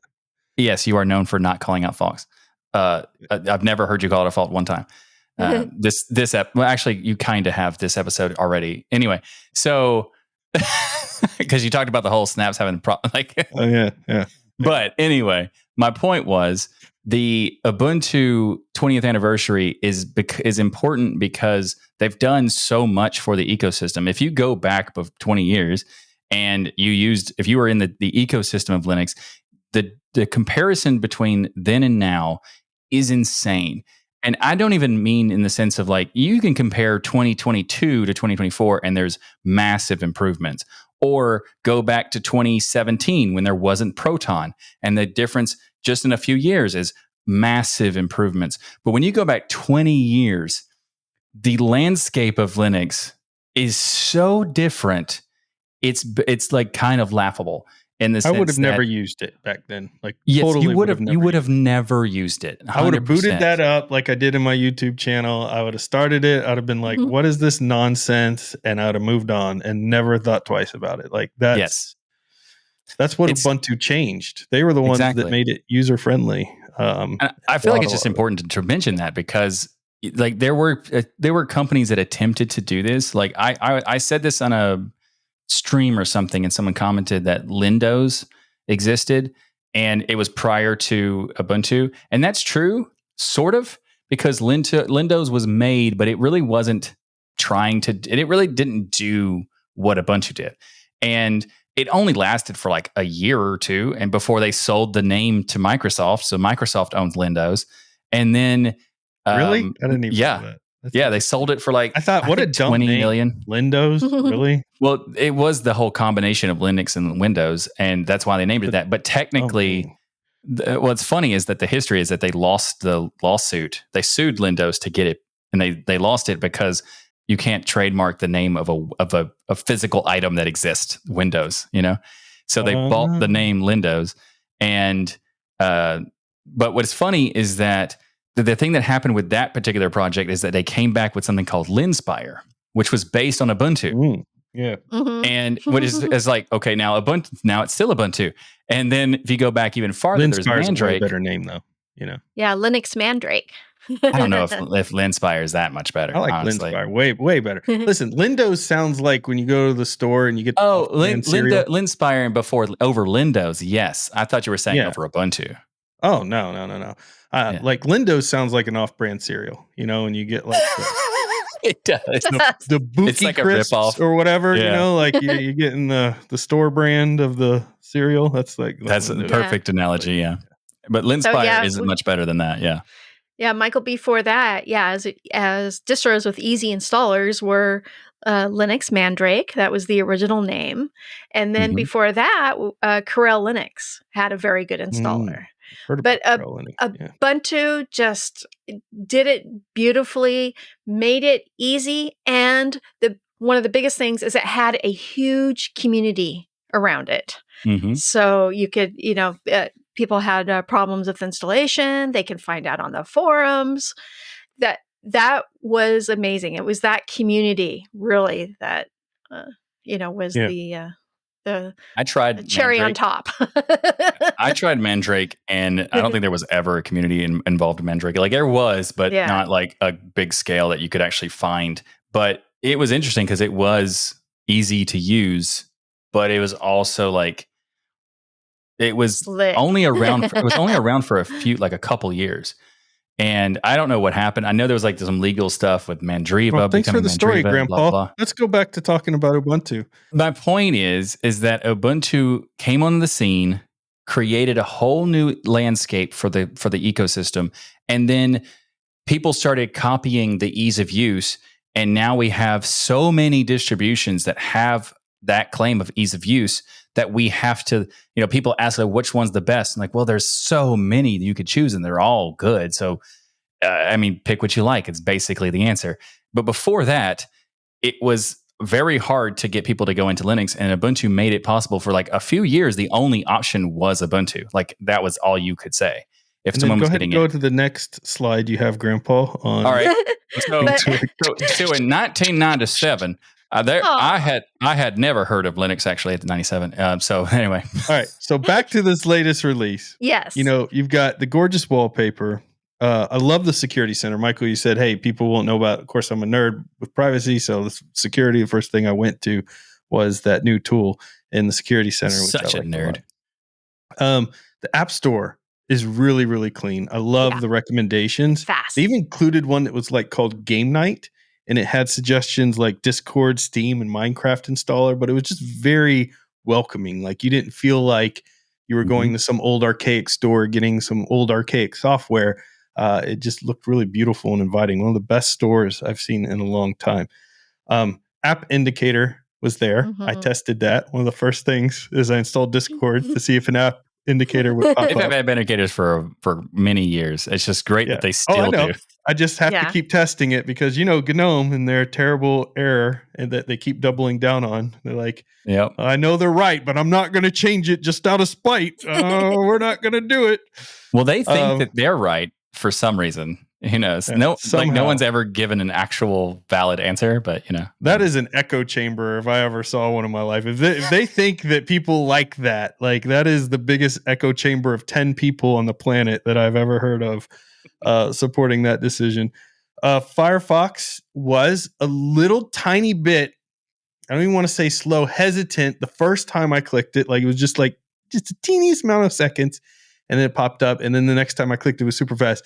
Yes, you are known for not calling out faults. I've never heard you call it a fault one time. Actually, you kind of have this episode already. Anyway, so because you talked about the whole snaps having oh yeah. But anyway, my point was the Ubuntu 20th anniversary is important because they've done so much for the ecosystem. If you go back 20 years and if you were in the ecosystem of Linux, the comparison between then and now is insane. And I don't even mean in the sense of you can compare 2022 to 2024 and there's massive improvements. Or go back to 2017 when there wasn't Proton, and the difference just in a few years is massive improvements. But when you go back 20 years, the landscape of Linux is so different. It's kind of laughable. In the sense I would have never used it back then. Yes, totally you would have never used it. 100%. I would have booted that up like I did in my YouTube channel. I would have started it. I'd have been like, what is this nonsense? And I would have moved on and never thought twice about it. That's what Ubuntu changed. They were the ones that made it user friendly. I feel like it's just important to mention that, because there were companies that attempted to do this. I said this on a stream or something, and someone commented that Lindows existed and it was prior to Ubuntu, and that's true, sort of, because Lindows was made, but it really wasn't it really didn't do what Ubuntu did, and it only lasted for a year or two, and before they sold the name to Microsoft. So Microsoft owns Lindows, and then really, I didn't even know that. They sold it for I thought, what a dumb 20 name. million. Lindows, really? Well, it was the whole combination of Linux and Windows, and that's why they named it that. But technically, what's funny is that the history is that they lost the lawsuit. They sued Lindows to get it, and they lost it because you can't trademark the name of a physical item that exists, Windows. So they bought the name Lindows, and but what's funny is that the thing that happened with that particular project is that they came back with something called Linspire, which was based on Ubuntu. Yeah. And what is okay, now Ubuntu, now it's still Ubuntu. And then if you go back even farther, there's Mandrake. A better name though, Yeah, Linux Mandrake. I don't know if Linspire is that much better. I like honestly. Linspire way better. Listen, Lindows sounds like when you go to the store and you get Linspire over Lindows. Yes, I thought you were saying over Ubuntu. Oh, no. Yeah. Like Lindos sounds like an off-brand cereal, and you get like It does. the It's Bookie like a Crisps ripoff. or whatever, Yeah. like you're getting the store brand of the cereal. That's like That's a Lindos. perfect analogy. Yeah. But So, Linspire isn't much better than that. Yeah. Yeah, Michael, before that, as distros with easy installers were Linux Mandrake. That was the original name. And then Mhm. before that, Corel Linux had a very good installer. Heard But about Corel Linux, yeah. Ubuntu just did it beautifully, made it easy. And one of the biggest things is it had a huge community around it. Mhm. So you could, people had problems with installation. They can find out on the forums. That was amazing. It was that community really that was Yeah. the I tried cherry on Mandrake. top. I tried Mandrake, and I don't think there was ever a community involved in Mandrake. Like there was, but Yeah. not like a big scale that you could actually find. But it was interesting because it was easy to use, but it was also like it was Slick. only around. It was only around for a couple years, and I don't know what happened. I know there was like some legal stuff with Mandriva. Well, thanks for becoming the story, Mandriva, Grandpa. blah, blah. Let's go back to talking about Ubuntu. My point is that Ubuntu came on the scene, created a whole new landscape for the ecosystem, and then people started copying the ease of use, and now we have so many distributions that have that claim of ease of use that we have to, people ask like, which one's the best? And like, well, there's so many that you could choose and they're all good. So, pick what you like. It's basically the answer. But before that, it was very hard to get people to go into Linux, and Ubuntu made it possible for like a few years. The only option was Ubuntu. Like that was all you could say. If And someone then was go ahead getting and go it. to the next slide you have, Grandpa. On All right. So in 1997, I had never heard of Linux actually at the 97. So anyway. All right. So back to this latest release. Yes. You've got the gorgeous wallpaper. I love the security center. Michael, you said, hey, people won't know about it. Of course, I'm a nerd with privacy. So the security, the first thing I went to was that new tool in the security center. Which Such I a nerd. The App Store is really, really clean. I love the recommendations. Fast. They even included one that was like called Game Night, and it had suggestions like Discord, Steam, and Minecraft installer, but it was just very welcoming. Like you didn't feel like you were going to some old archaic store getting some old archaic software. It just looked really beautiful and inviting. One of the best stores I've seen in a long time. App Indicator was there. I tested that. One of the first things is I installed Discord to see if an app indicator would pop They've up. had indicators for many years. It's just great that they still do. I just have to keep testing it because GNOME and their terrible error and that they keep doubling down on. They're like, I know they're right, but I'm not going to change it just out of spite. We're not going to do it. Well, they think that they're right for some reason. Who knows? No one's ever given an actual valid answer, but that is an echo chamber if I ever saw one in my life. If they think that people like that is the biggest echo chamber of 10 people on the planet that I've ever heard of supporting that decision. Firefox was a little tiny bit, I don't even want to say slow, hesitant the first time I clicked it. Like it was just a teeniest amount of seconds, and then it popped up, and then the next time I clicked it was super fast.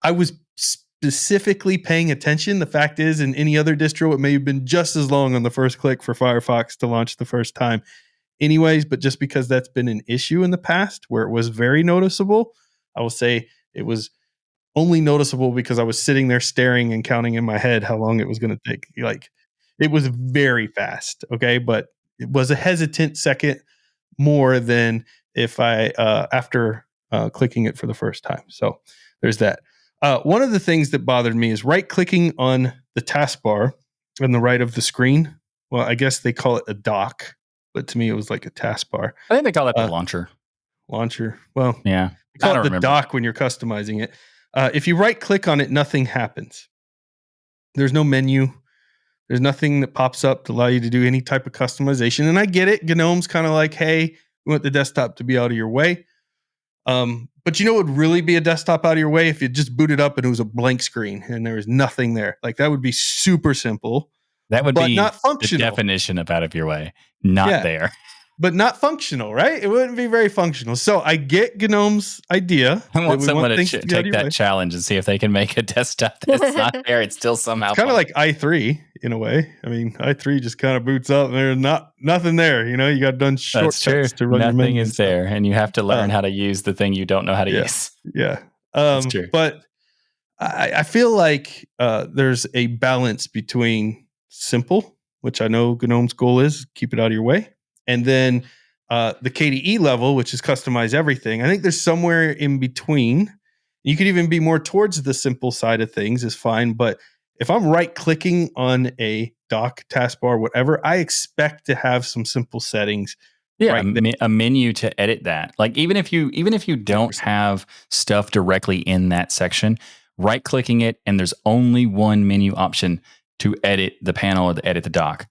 I was specifically paying attention. The fact is, in any other distro, it may have been just as long on the first click for Firefox to launch the first time. Anyways, but just because that's been an issue in the past where it was very noticeable, I will say it was only noticeable because I was sitting there staring and counting in my head how long it was going to take. Like it was very fast. Okay. But it was a hesitant second more than if I, after clicking it for the first time. So there's that. One of the things that bothered me is right-clicking on the taskbar on the right of the screen. Well, I guess they call it a dock, but to me it was like a taskbar. I think they call it the launcher. Launcher. Well, yeah. They call it the dock when you're customizing it. If you right-click on it, nothing happens. There's no menu. There's nothing that pops up to allow you to do any type of customization. And I get it. GNOME's kind of like, hey, we want the desktop to be out of your way. But it would really be a desktop out of your way if you just booted up and it was a blank screen and there was nothing there. Like that would be super simple. That would be not functional. The definition of out of your way, not there. but not functional, right? It wouldn't be very functional. So I get GNOME's idea. I want that we someone things to be out of take your that way. challenge and see if they can make a desktop that's not there. It's still somehow It's kind of like i3 in a way. I mean, i3 just kind of boots up and there's nothing there. You know, you got done That's true. shortcuts to run your Nothing menu. is there, and you have to learn how to use the thing you don't know how to Yeah. use. Yeah. That's true. But I feel like there's a balance between simple, which I know GNOME's goal is keep it out of your way, and then the KDE level, which is customize everything. I think there's somewhere in between. You could even be more towards the simple side of things is fine. But if I'm right clicking on a dock, taskbar, whatever, I expect to have some simple settings. Yeah, right a menu to edit that. Like even if you don't 100%. have stuff directly in that section, right clicking it and there's only one menu option to edit the panel or to edit the dock.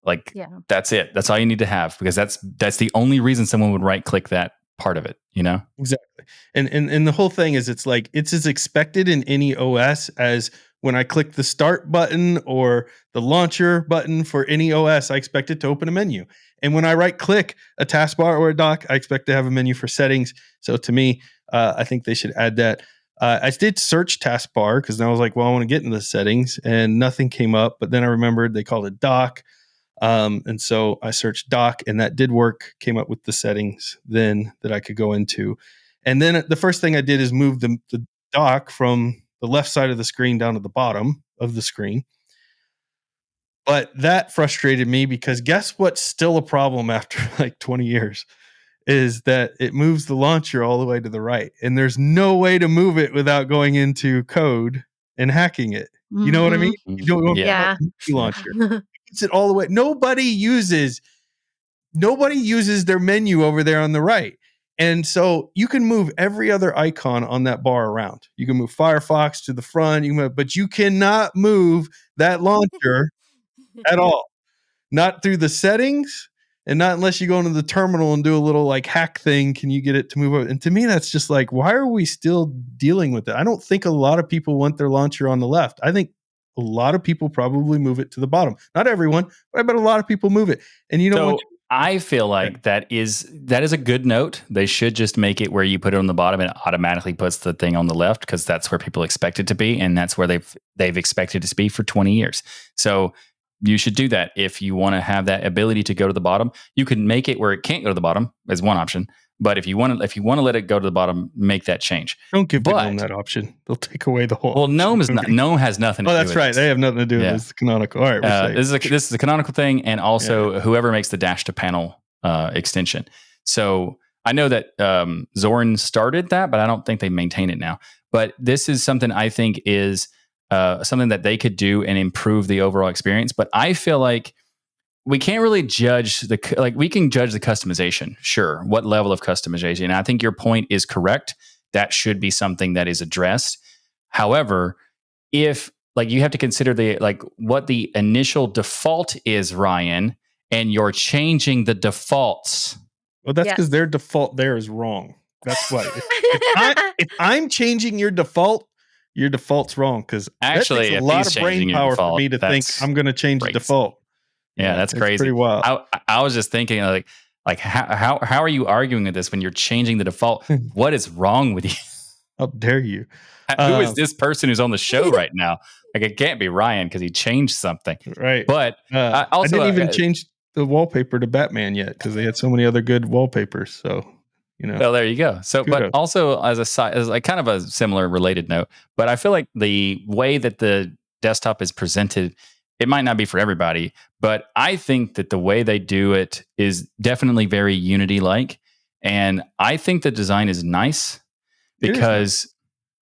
Like that's it. That's all you need to have because that's the only reason someone would right click that part of it, you know? Exactly. And the whole thing is it's like it's as expected in any OS as when I click the start button or the launcher button for any OS, I expect it to open a menu. And when I right click a taskbar or a dock, I expect to have a menu for settings. So to me, I think they should add that. I did search taskbar because I was like, well, I want to get into the settings and nothing came up. But then I remembered they called it dock. And so I searched dock and that did work, came up with the settings then that I could go into. And then the first thing I did is move the dock from the left side of the screen down to the bottom of the screen. But that frustrated me because guess what's still a problem after like 20 years is that it moves the launcher all the way to the right. And there's no way to move it without going into code and hacking it. You know what I mean? You don't want the launcher. It's it all the way. Nobody uses their menu over there on the right. And so you can move every other icon on that bar around. You can move Firefox to the front, but you cannot move that launcher at all. Not through the settings and not unless you go into the terminal and do a little like hack thing. Can you get it to move over? And to me, that's just like, why are we still dealing with it? I don't think a lot of people want their launcher on the left. I think a lot of people probably move it to the bottom. Not everyone, but I bet a lot of people move it. And you know what? I feel like that is a good note. They should just make it where you put it on the bottom and it automatically puts the thing on the left because that's where people expect it to be, and that's where they've expected it to be for 20 years. So you should do that if you want to have that ability to go to the bottom. You can make it where it can't go to the bottom as one option. But if you want to let it go to the bottom, make that change. Don't give GNOME that option. They'll take away the whole. Well, GNOME has nothing to do with it. Oh, that's right. They have nothing to do with it. It's canonical. All right. This is a canonical thing, and also whoever makes the dash to panel extension. So I know that Zorin started that, but I don't think they maintain it now. But this is something I think is something that they could do and improve the overall experience. But I feel like we can't really judge we can judge the customization, sure. What level of customization? And I think your point is correct. That should be something that is addressed. However, if you have to consider what the initial default is, Ryan, and you're changing the defaults. Well, that's because their default there is wrong. That's why. If I'm changing your default's wrong because actually that takes a lot of brain power for me to think I'm going to change the default. Yeah, that's crazy. Pretty wild. I was just thinking like how are you arguing with this when you're changing the default? What is wrong with you? How dare you? Who is this person who's on the show right now? Like it can't be Ryan because he changed something. Right. But I didn't even change the wallpaper to Batman yet because they had so many other good wallpapers. So, Well, there you go. So, but also as like kind of a similar related note, but I feel like the way that the desktop is presented, it might not be for everybody, but I think that the way they do it is definitely very Unity-like. And I think the design is nice because,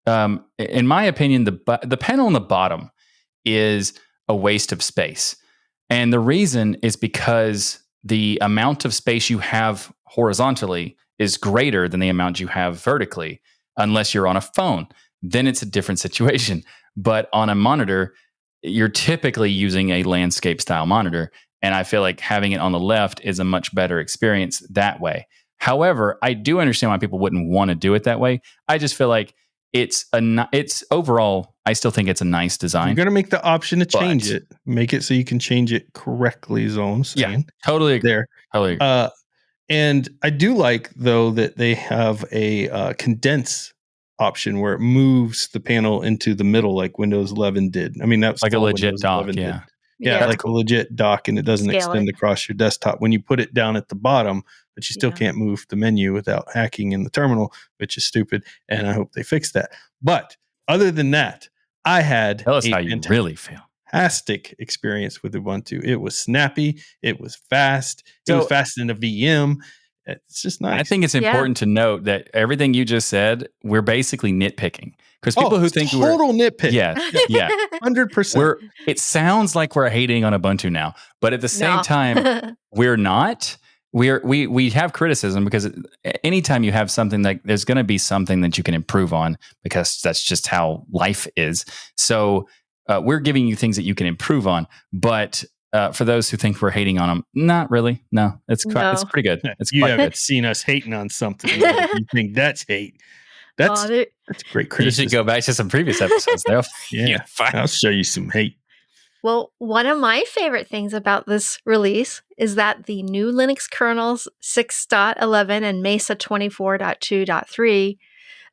in my opinion, the panel on the bottom is a waste of space. And the reason is because the amount of space you have horizontally is greater than the amount you have vertically, unless you're on a phone. Then it's a different situation. But on a monitor, you're typically using a landscape style monitor. And I feel like having it on the left is a much better experience that way. However, I do understand why people wouldn't want to do it that way. I just feel like it's overall, I still think it's a nice design. You're going to make the option to change it. Make it so you can change it correctly, is all I'm saying. Yeah, totally agree. There. Totally agree. And I do like, though, that they have a condense option where it moves the panel into the middle like Windows 11 did. I mean, that's like a all legit Windows dock. 11 did. Yeah. Yeah, That's like a legit dock, and it doesn't Scale extend it. across your desktop when you put it down at the bottom, but you still can't move the menu without hacking in the terminal, which is stupid. And I hope they fix that. But other than that, I had Tell us how you really feel. fantastic experience with Ubuntu. It was snappy. It was fast. It was faster than a VM. It's just nice. I think it's important to note that everything you just said, we're basically nitpicking, because people who think total nitpick. Yeah, 100%. It sounds like we're hating on Ubuntu now, but at the same time, we're not. We have criticism, because anytime you have something, like, there's going to be something that you can improve on, because that's just how life is. So we're giving you things that you can improve on, but for those who think we're hating on them, not really. No, it's pretty good. It's you quite haven't good. seen us hating on something. You think that's hate? That's great criticism. You should go back to some previous episodes. There, I'll show you some hate. Well, one of my favorite things about this release is that the new Linux kernels 6.11 and Mesa 24.2.3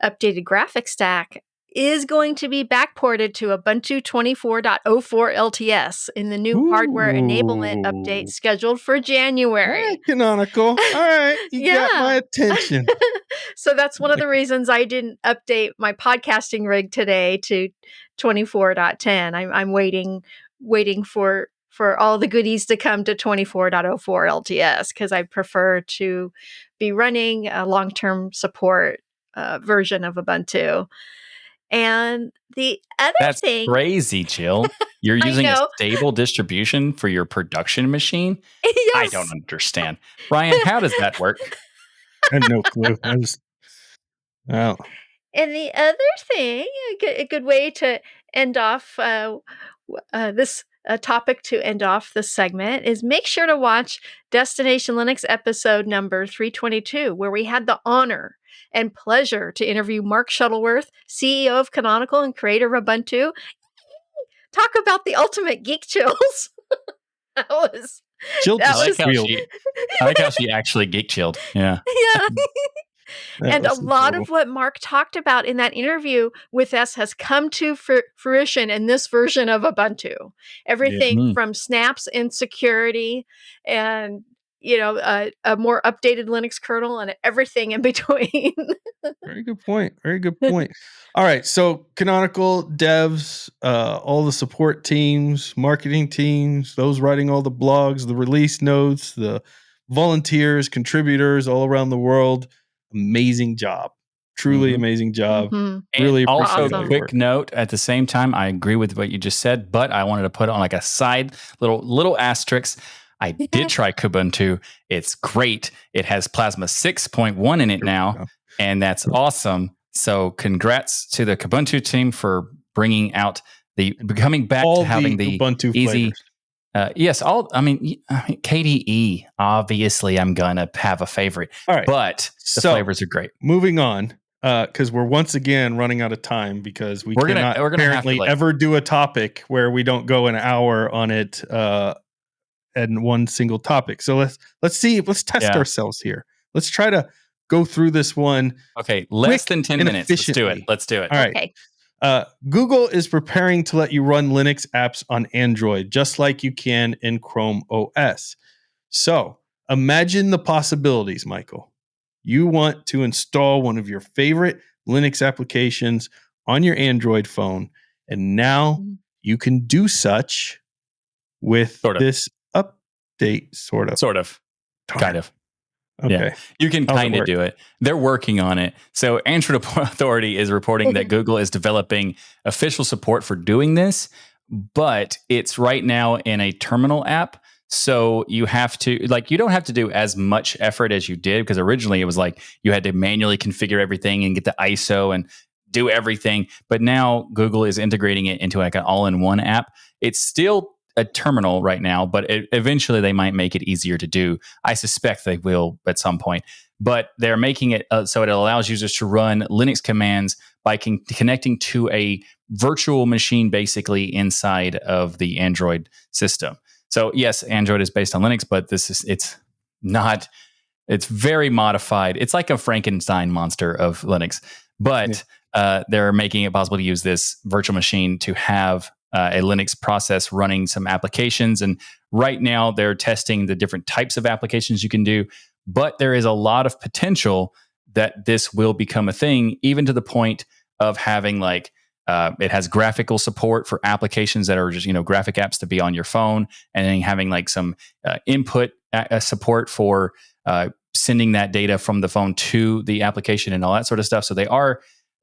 updated graphics stack is going to be backported to Ubuntu 24.04 LTS in the new hardware enablement update scheduled for January. Hey, Canonical. All right, you got my attention. So that's one of the reasons I didn't update my podcasting rig today to 24.10. I'm waiting for all the goodies to come to 24.04 LTS, because I prefer to be running a long-term support version of Ubuntu. And the other thing... That's crazy, Jill. You're using a stable distribution for your production machine? Yes. I don't understand. Ryan, how does that work? I have no clue. And the other thing, a good way to end off this topic, to end off this segment, is make sure to watch Destination Linux episode number 322, where we had the honor and pleasure to interview Mark Shuttleworth, CEO of Canonical and creator of Ubuntu. Talk about the ultimate geek chills. I like how she actually geek chilled. Yeah. Yeah. And a lot of what Mark talked about in that interview with us has come to fruition in this version of Ubuntu. Everything from snaps and security, and a more updated Linux kernel, and everything in between. Very good point. Very good point. All right. So Canonical devs, all the support teams, marketing teams, those writing all the blogs, the release notes, the volunteers, contributors all around the world. Amazing job. Truly amazing job. Really appreciate also, quick note, at the same time, I agree with what you just said, but I wanted to put on like a side little asterisk. I did try Kubuntu. It's great. It has Plasma 6.1 in it now, and that's awesome. So congrats to the Kubuntu team for coming back to having the Ubuntu easy. Flavors. Yes, KDE. Obviously, I'm gonna have a favorite. All right, but the flavors are great. Moving on, because we're once again running out of time, because we're cannot apparently ever do a topic where we don't go an hour on it and one single topic. So let's test ourselves here. Let's try to go through this one. Okay, less than 10 minutes. Let's do it. All right. Okay. Google is preparing to let you run Linux apps on Android, just like you can in Chrome OS. So imagine the possibilities, Michael. You want to install one of your favorite Linux applications on your Android phone, and now you can do such with this update, sort of. Kind of. Okay. Yeah, you can kind of do it. They're working on it. So Android Authority is reporting that Google is developing official support for doing this, but it's right now in a terminal app. So you have to, you don't have to do as much effort as you did, because originally it was like you had to manually configure everything and get the ISO and do everything. But now Google is integrating it into like an all-in-one app. It's still a terminal right now, but eventually they might make it easier to do. I suspect they will at some point, but they're making it so it allows users to run Linux commands by connecting to a virtual machine, basically inside of the Android system. So yes, Android is based on Linux, but it's not It's very modified. It's like a Frankenstein monster of Linux, but they're making it possible to use this virtual machine to have a Linux process running some applications. And right now they're testing the different types of applications you can do, but there is a lot of potential that this will become a thing, even to the point of having like, it has graphical support for applications that are just, graphic apps to be on your phone, and then having like some input support for sending that data from the phone to the application and all that sort of stuff. So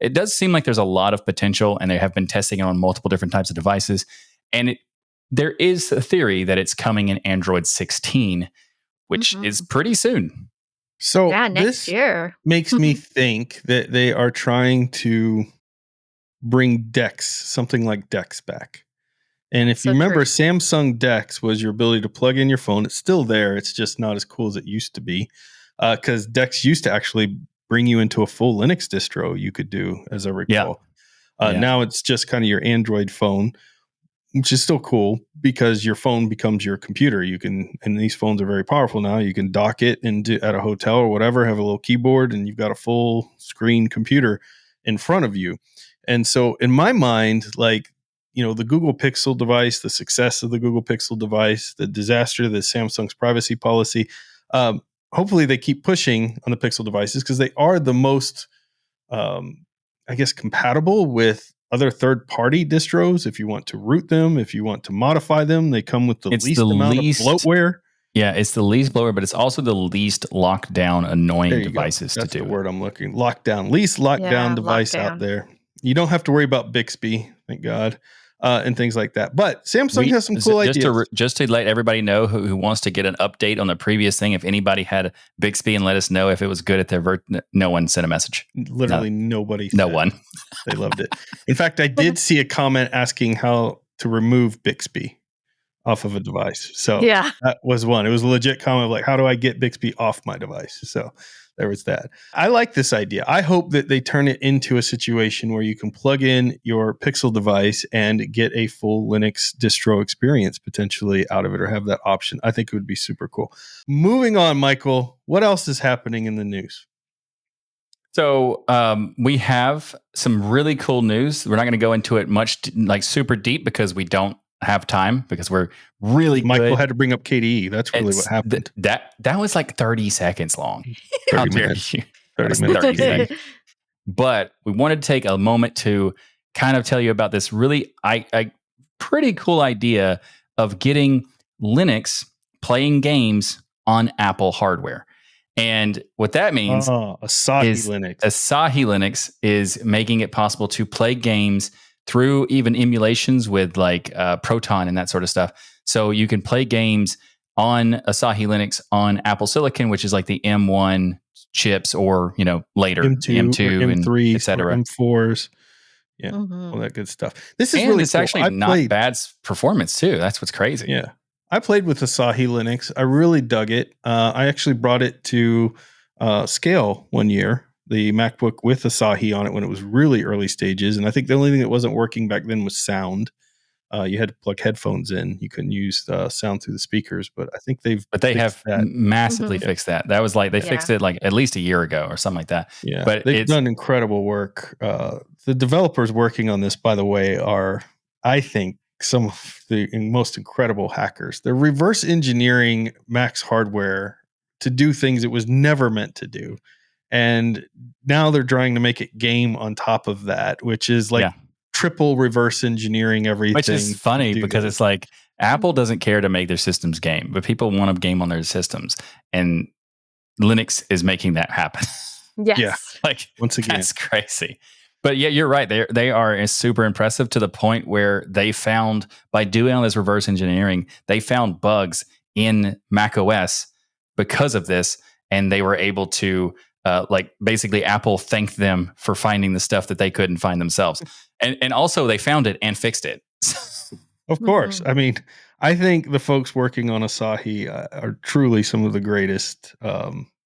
it does seem like there's a lot of potential, and they have been testing it on multiple different types of devices. And there is a theory that it's coming in Android 16, which is pretty soon. So next year makes me think that they are trying to bring Dex, something like Dex, back. And if you remember, Samsung Dex was your ability to plug in your phone. It's still there. It's just not as cool as it used to be, because Dex used to actually bring you into a full Linux distro you could do, as I recall. Now it's just kind of your Android phone, which is still cool because your phone becomes your computer. And these phones are very powerful now. You can dock it at a hotel or whatever, have a little keyboard, and you've got a full screen computer in front of you. And so in my mind, like, the Google Pixel device, the success of the Google Pixel device, the disaster of the Samsung's privacy policy, hopefully they keep pushing on the Pixel devices because they are the most, compatible with other third-party distros. If you want to root them, if you want to modify them, they come with the least amount of bloatware. Yeah, it's the least bloatware, but it's also the least locked down, annoying devices to do. That's the word I'm looking. Lockdown, least lockdown device out there. You don't have to worry about Bixby, thank God, and things like that. But Samsung has some cool ideas. Just to let everybody know who wants to get an update on the previous thing, if anybody had Bixby and let us know if it was good at their no one sent a message. Literally nobody. No one. They loved it. In fact, I did see a comment asking how to remove Bixby off of a device. So that was one. It was a legit comment of like, how do I get Bixby off my device? So there was that. I like this idea. I hope that they turn it into a situation where you can plug in your Pixel device and get a full Linux distro experience potentially out of it, or have that option. I think it would be super cool. Moving on, Michael, what else is happening in the news? So we have some really cool news. We're not going to go into it much super deep because we don't have time, because we're really Michael good. had to bring up KDE. That's really what happened. That was like 30 seconds long. 30 minutes. 30 seconds. But we wanted to take a moment to kind of tell you about this really pretty cool idea of getting Linux playing games on Apple hardware. And what that means Asahi Linux is making it possible to play games through even emulations with like Proton and that sort of stuff. So you can play games on Asahi Linux on Apple Silicon, which is like the M1 chips, or later M2 and M3, etc. M4s. Yeah, all that good stuff. This is and really it's cool. actually not bad performance too. That's what's crazy. Yeah. I played with Asahi Linux. I really dug it. I actually brought it to scale one year, the MacBook with Asahi on it when it was really early stages. And I think the only thing that wasn't working back then was sound. You had to plug headphones in. You couldn't use sound through the speakers, but I think they have massively fixed that. That was like, they fixed it like at least a year ago or something like that. Yeah, but they've done incredible work. The developers working on this, by the way, are, I think, some of the most incredible hackers. They're reverse engineering Mac's hardware to do things it was never meant to do. And now they're trying to make it game on top of that, which is like triple reverse engineering everything. Which is funny because it's like Apple doesn't care to make their systems game, but people want to game on their systems. And Linux is making that happen. Yes. Yeah. Like, once again, that's crazy. But yeah, you're right. They are super impressive to the point where they found, by doing all this reverse engineering, they found bugs in Mac OS because of this. And they were able to, basically Apple thanked them for finding the stuff that they couldn't find themselves. And also they found it and fixed it. Of course. I mean, I think the folks working on Asahi are truly some of the greatest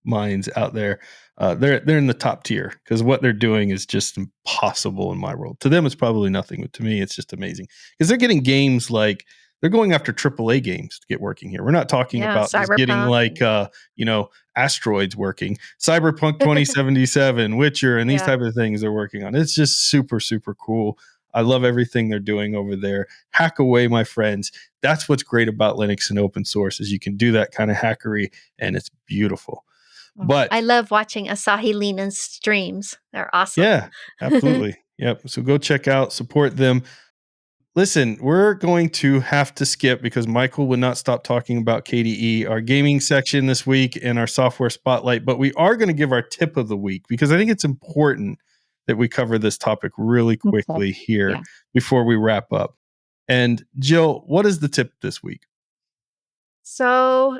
minds out there. They're in the top tier because what they're doing is just impossible in my world. To them, it's probably nothing, but to me, it's just amazing because they're getting games like they're going after AAA games to get working here. We're not talking about just getting Cyberpunk. asteroids working. Cyberpunk 2077, Witcher, and these type of things they're working on. It's just super, super cool. I love everything they're doing over there. Hack away, my friends. That's what's great about Linux and open source is you can do that kind of hackery, and it's beautiful. But I love watching Asahi Lina's streams. They're awesome. Yeah, absolutely. Yep. So go check out, support them. Listen, we're going to have to skip because Michael would not stop talking about KDE, our gaming section this week, and our software spotlight. But we are going to give our tip of the week because I think it's important that we cover this topic really quickly here before we wrap up. And Jill, what is the tip this week? So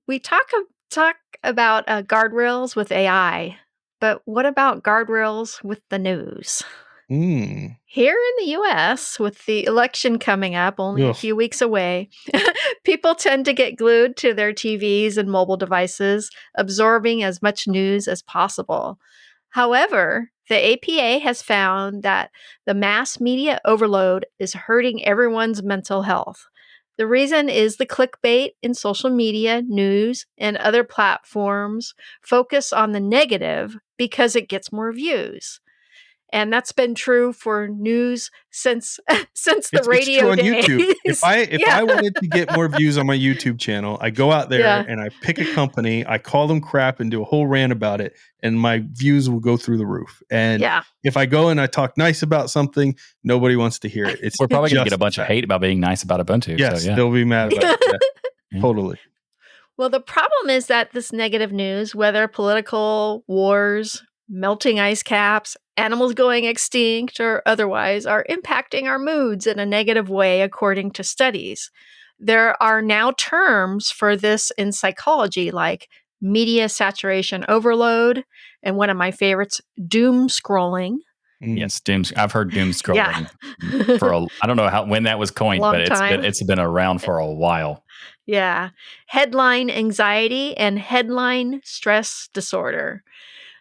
we talk about guardrails with AI, but what about guardrails with the news? Here in the US, with the election coming up, only a few weeks away, people tend to get glued to their TVs and mobile devices, absorbing as much news as possible. However, the APA has found that the mass media overload is hurting everyone's mental health. The reason is the clickbait in social media, news, and other platforms focus on the negative because it gets more views. And that's been true for news since the radio it's true days. on YouTube. If I wanted to get more views on my YouTube channel, I go out there and I pick a company, I call them crap and do a whole rant about it, and my views will go through the roof. And if I go and I talk nice about something, nobody wants to hear it. We're probably going to get a bunch of hate about being nice about Ubuntu. Yes, so, they'll be mad about it. Yeah. Totally. Well, the problem is that this negative news, whether political, wars, melting ice caps, animals going extinct, or otherwise, are impacting our moods in a negative way, according to studies. There are now terms for this in psychology, like media saturation overload, and one of my favorites, doom scrolling. Yes, I've heard doom scrolling for I don't know when that was coined, but it's been around for a while. Yeah. Headline anxiety and headline stress disorder.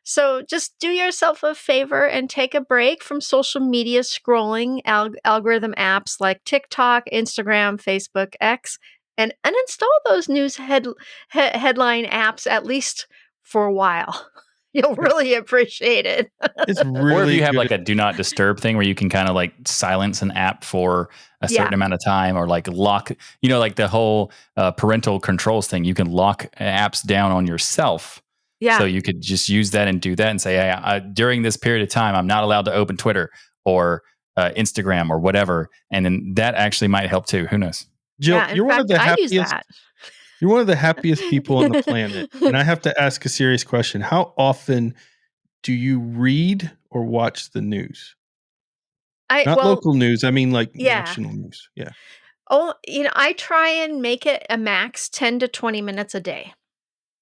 So just do yourself a favor and take a break from social media scrolling, algorithm apps like TikTok, Instagram, Facebook, X, and uninstall those news headline apps at least for a while. You'll really appreciate it. It's really or if you have good. like a do not disturb thing where you can kind of like silence an app for a certain amount of time, or like lock, like the whole parental controls thing. You can lock apps down on yourself. Yeah. So you could just use that and do that and say, hey, during this period of time, I'm not allowed to open Twitter or Instagram or whatever. And then that actually might help too. Who knows? Jill, you're one of the happiest. You're one of the happiest people on the planet. And I have to ask a serious question. How often do you read or watch the news? Not local news. I mean like national news. Yeah. Oh, I try and make it a max 10 to 20 minutes a day.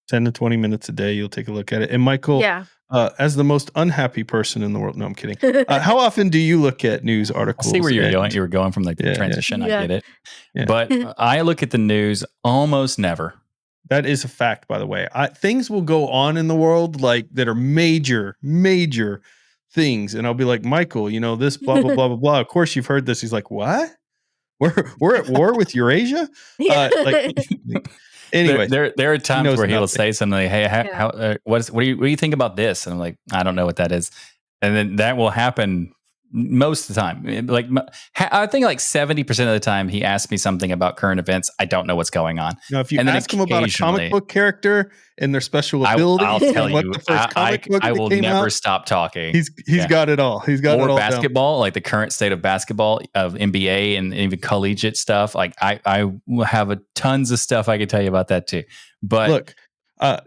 10 to 20 minutes a day, you'll take a look at it. And Michael, as the most unhappy person in the world, no, I'm kidding. How often do you look at news articles? I see where you're going. You were going from like the transition. I get it. Yeah. But I look at the news almost never. That is a fact, by the way. Things will go on in the world like that are major, major things. And I'll be like, Michael, this blah, blah, blah, blah, blah. Of course, you've heard this. He's like, what? We're at war with Eurasia? Anyway, there are times where he'll say something like, "Hey, what do you think about this?" And I'm like, "I don't know what that is," and then that will happen most of the time. Like I think like 70% of the time, he asks me something about current events. I don't know what's going on. Now, if you ask him about a comic book character and their special abilities, I'll tell you, the first comic book I will never out, stop talking. He's got it all. He's got it all. Basketball, like the current state of basketball, of NBA and even collegiate stuff. Like I have tons of stuff I could tell you about that too. But look,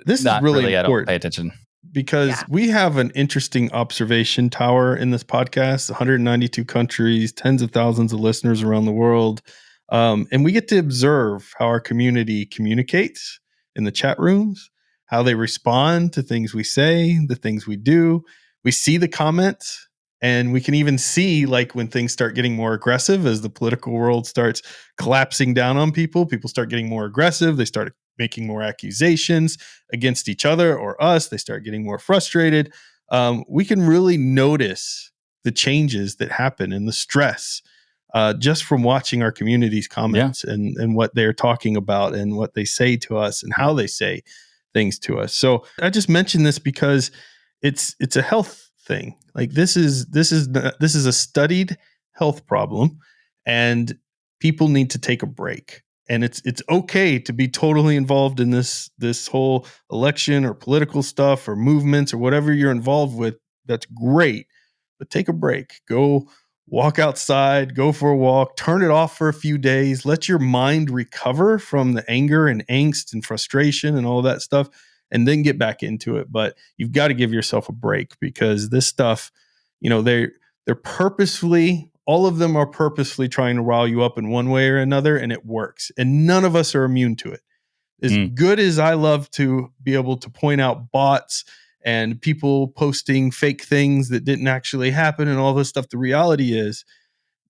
this is really important. I don't pay attention. Because we have an interesting observation tower in this podcast, 192 countries, tens of thousands of listeners around the world. And we get to observe how our community communicates in the chat rooms, how they respond to things we say, the things we do. We see the comments, and we can even see like when things start getting more aggressive as the political world starts collapsing down on people start getting more aggressive. They start making more accusations against each other or us. They start getting more frustrated. We can really notice the changes that happen and the stress just from watching our community's comments and what they're talking about and what they say to us and how they say things to us. So I just mentioned this because it's a health thing. Like this is a studied health problem, and people need to take a break. And it's okay to be totally involved in this whole election or political stuff or movements or whatever you're involved with. That's great, but take a break. Go walk outside, go for a walk, turn it off for a few days, let your mind recover from the anger and angst and frustration and all that stuff, and then get back into it. But you've got to give yourself a break, because this stuff, they're purposefully, all of them are purposefully trying to rile you up in one way or another, and it works. And none of us are immune to it. As good as I love to be able to point out bots and people posting fake things that didn't actually happen and all this stuff, the reality is,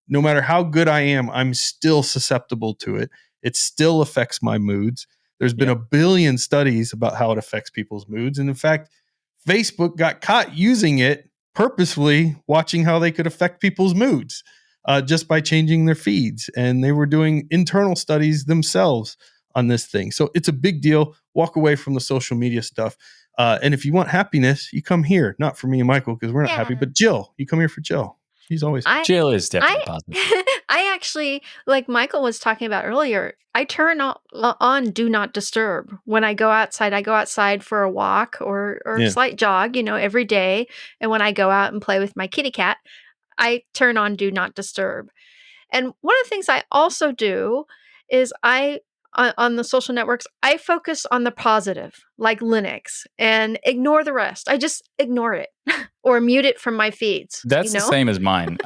no matter how good I am, I'm still susceptible to it. It still affects my moods. There's been a billion studies about how it affects people's moods. And in fact, Facebook got caught using it purposefully, watching how they could affect people's moods just by changing their feeds. And they were doing internal studies themselves on this thing. So it's a big deal. Walk away from the social media stuff. And if you want happiness, you come here. Not for me and Michael, because we're not happy, but Jill, you come here for Jill. She's always Jill is definitely positive. I actually, like Michael was talking about earlier, I turn on Do Not Disturb when I go outside. I go outside for a walk or a slight jog, every day. And when I go out and play with my kitty cat, I turn on Do Not Disturb. And one of the things I also do is on the social networks, I focus on the positive, like Linux, and ignore the rest. I just ignore it or mute it from my feeds. That's the same as mine.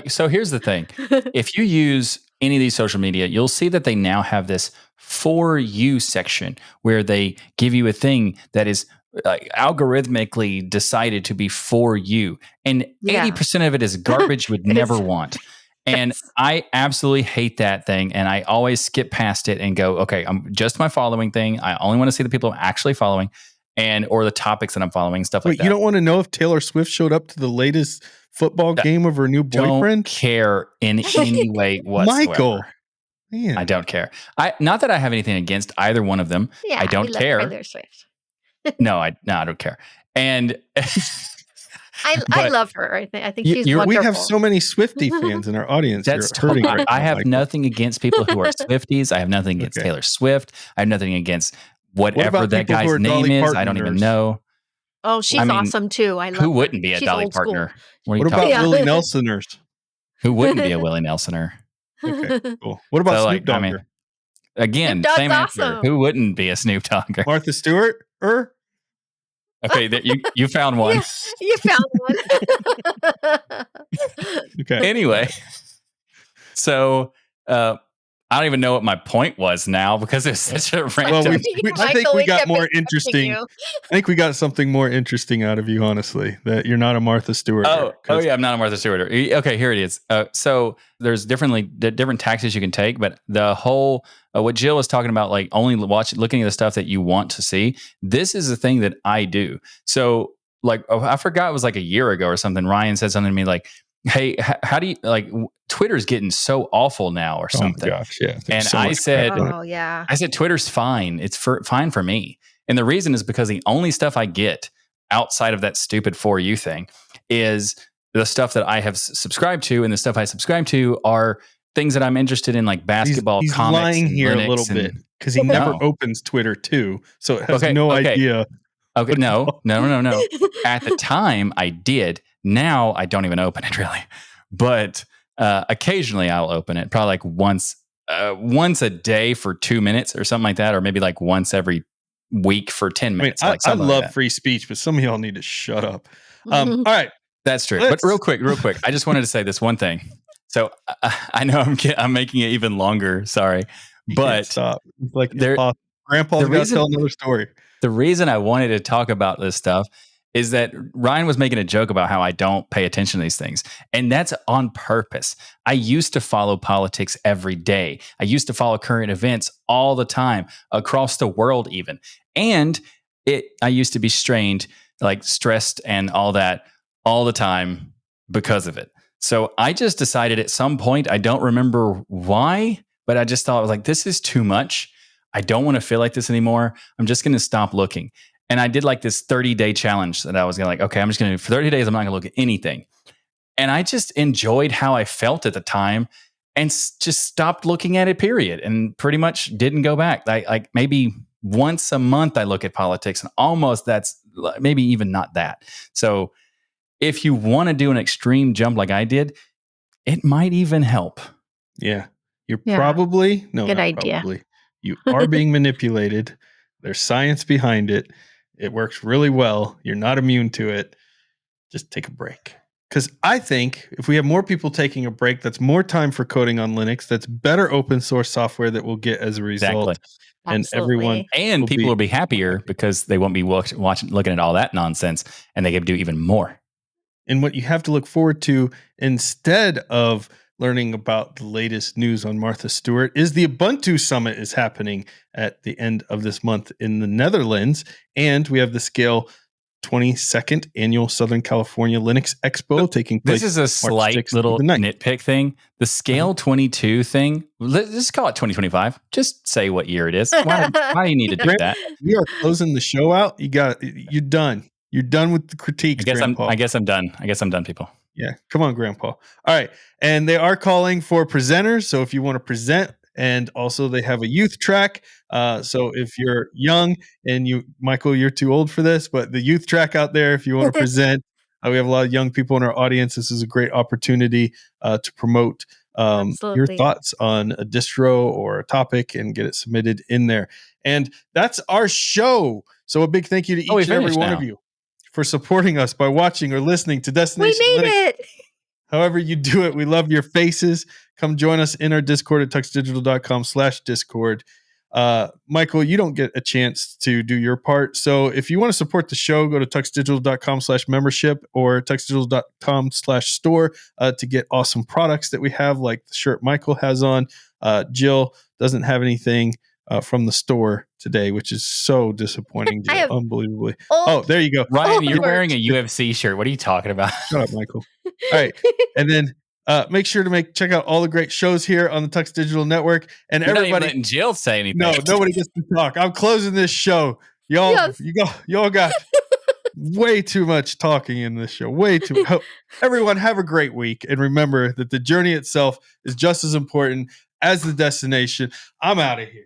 So here's the thing. If you use any of these social media, you'll see that they now have this For You section where they give you a thing that is algorithmically decided to be for you. And 80% of it is garbage you would never want. And I absolutely hate that thing. And I always skip past it and go, okay, I'm just my following thing. I only want to see the people I'm actually following or the topics that I'm following, stuff like that. You don't want to know if Taylor Swift showed up to the latest football game of her new boyfriend? Don't care in any way whatsoever. Michael. Man. I don't care. Not that I have anything against either one of them. Yeah, I don't care. Taylor Swift. No, I don't care. And I love her. I think she's wonderful. We have so many Swiftie fans in our audience. That's totally. I have nothing against people who are Swifties. I have nothing against Taylor Swift. I have nothing against whatever that guy's name is. I don't even know. Oh, she's awesome too. I love who wouldn't be a Dolly Partner? What about Willie Nelsoners? Who wouldn't be a Willie Nelsoner? Okay, cool. What about Snoop Dogger? Again, same answer. Who wouldn't be a Snoop Dogger? Martha Stewart? Okay, you found one. Yeah, you found one. Okay. Anyway, so I don't even know what my point was now because it's such a random. Well, I think we got more interesting. I think we got something more interesting out of you, honestly. That you're not a Martha Stewart. Oh yeah, I'm not a Martha Stewart. Okay, here it is. So there's different tactics you can take, but the whole what Jill was talking about, like only looking at the stuff that you want to see. This is the thing that I do. So like I forgot, it was like a year ago or something. Ryan said something to me like, "Hey, how do you like?" Twitter's getting so awful now or something. Oh my gosh, yeah. And I said, I said, Twitter's fine. It's fine for me. And the reason is because the only stuff I get outside of that stupid For You thing is the stuff that I have subscribed to. And the stuff I subscribe to are things that I'm interested in, like basketball, he's comics. Lying here Linux a little bit because he never opens Twitter too. So it has no idea. Okay, no. At the time I did. Now I don't even open it really. But occasionally I'll open it, probably like once a day for 2 minutes or something like that, or maybe like once every week for 10 minutes. I love free speech, but some of y'all need to shut up. All right, that's true. But real quick, I just wanted to say this one thing. So I know I'm making it even longer. Sorry, but stop. It's like Grandpa's got to tell another story. The reason I wanted to talk about this stuff is that Ryan was making a joke about how I don't pay attention to these things. And that's on purpose. I used to follow politics every day. I used to follow current events all the time, across the world even. And I used to be stressed and all that all the time because of it. So I just decided at some point, I don't remember why, but I just thought, like, this is too much. I don't want to feel like this anymore. I'm just going to stop looking. And I did like this 30-day challenge that I was going to, like, okay, I'm just going to, for 30 days, I'm not going to look at anything. And I just enjoyed how I felt at the time and just stopped looking at it, period. And pretty much didn't go back. Like maybe once a month I look at politics, and almost that's maybe even not that. So if you want to do an extreme jump like I did, it might even help. Yeah. You're probably, no, Good not idea. probably. You are being manipulated. There's science behind it. It works really well. You're not immune to it. Just take a break. Because I think if we have more people taking a break, that's more time for coding on Linux. That's better open source software that we'll get as a result. Exactly. And everyone and people will be happier because they won't be watching, looking at all that nonsense, and they can do even more. And what you have to look forward to instead of learning about the latest news on Martha Stewart is the Ubuntu Summit is happening at the end of this month in the Netherlands. And we have the Scale 22nd Annual Southern California Linux Expo taking place. This is a slight little nitpick thing. The Scale 22 thing, let's just call it 2025. Just say what year it is. Why do you need to do that? We are closing the show out. You're done. You're done with the critiques, Grandpa. I guess I'm done. People. Yeah. Come on, Grandpa. All right. And they are calling for presenters. So if you want to present, and also they have a youth track. So if you're young and Michael, you're too old for this, but the youth track out there, if you want to present, we have a lot of young people in our audience. This is a great opportunity to promote your thoughts on a distro or a topic and get it submitted in there. And that's our show. So a big thank you to each and every one of you for supporting us by watching or listening to Destination We made Linux. it. However you do it, we love your faces. Come join us in our Discord at tuxdigital.com/Discord. Michael, you don't get a chance to do your part. So if you want to support the show, go to tuxdigital.com/membership or tuxdigital.com/store to get awesome products that we have, like the shirt Michael has on. Jill doesn't have anything from the store today, which is so disappointing. Jill, unbelievably. Oh, there you go. Ryan, you're wearing a UFC shirt. What are you talking about? Shut up, Michael. All right. And then make sure to check out all the great shows here on the Tux Digital Network. And You're everybody, not even letting Jill say anything. No, nobody gets to talk. I'm closing this show. Y'all got way too much talking in this show. Way too. Everyone have a great week, and remember that the journey itself is just as important as the destination. I'm out of here.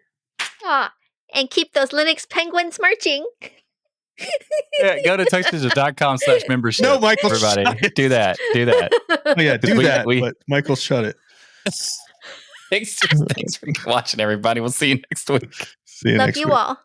And keep those Linux penguins marching. Yeah, go to tuxdigital.com/membership. No, Michael, everybody, do that. Oh yeah, do that. But Michael, shut it. Thanks for watching, everybody. We'll see you next week. See you Love next you week. all.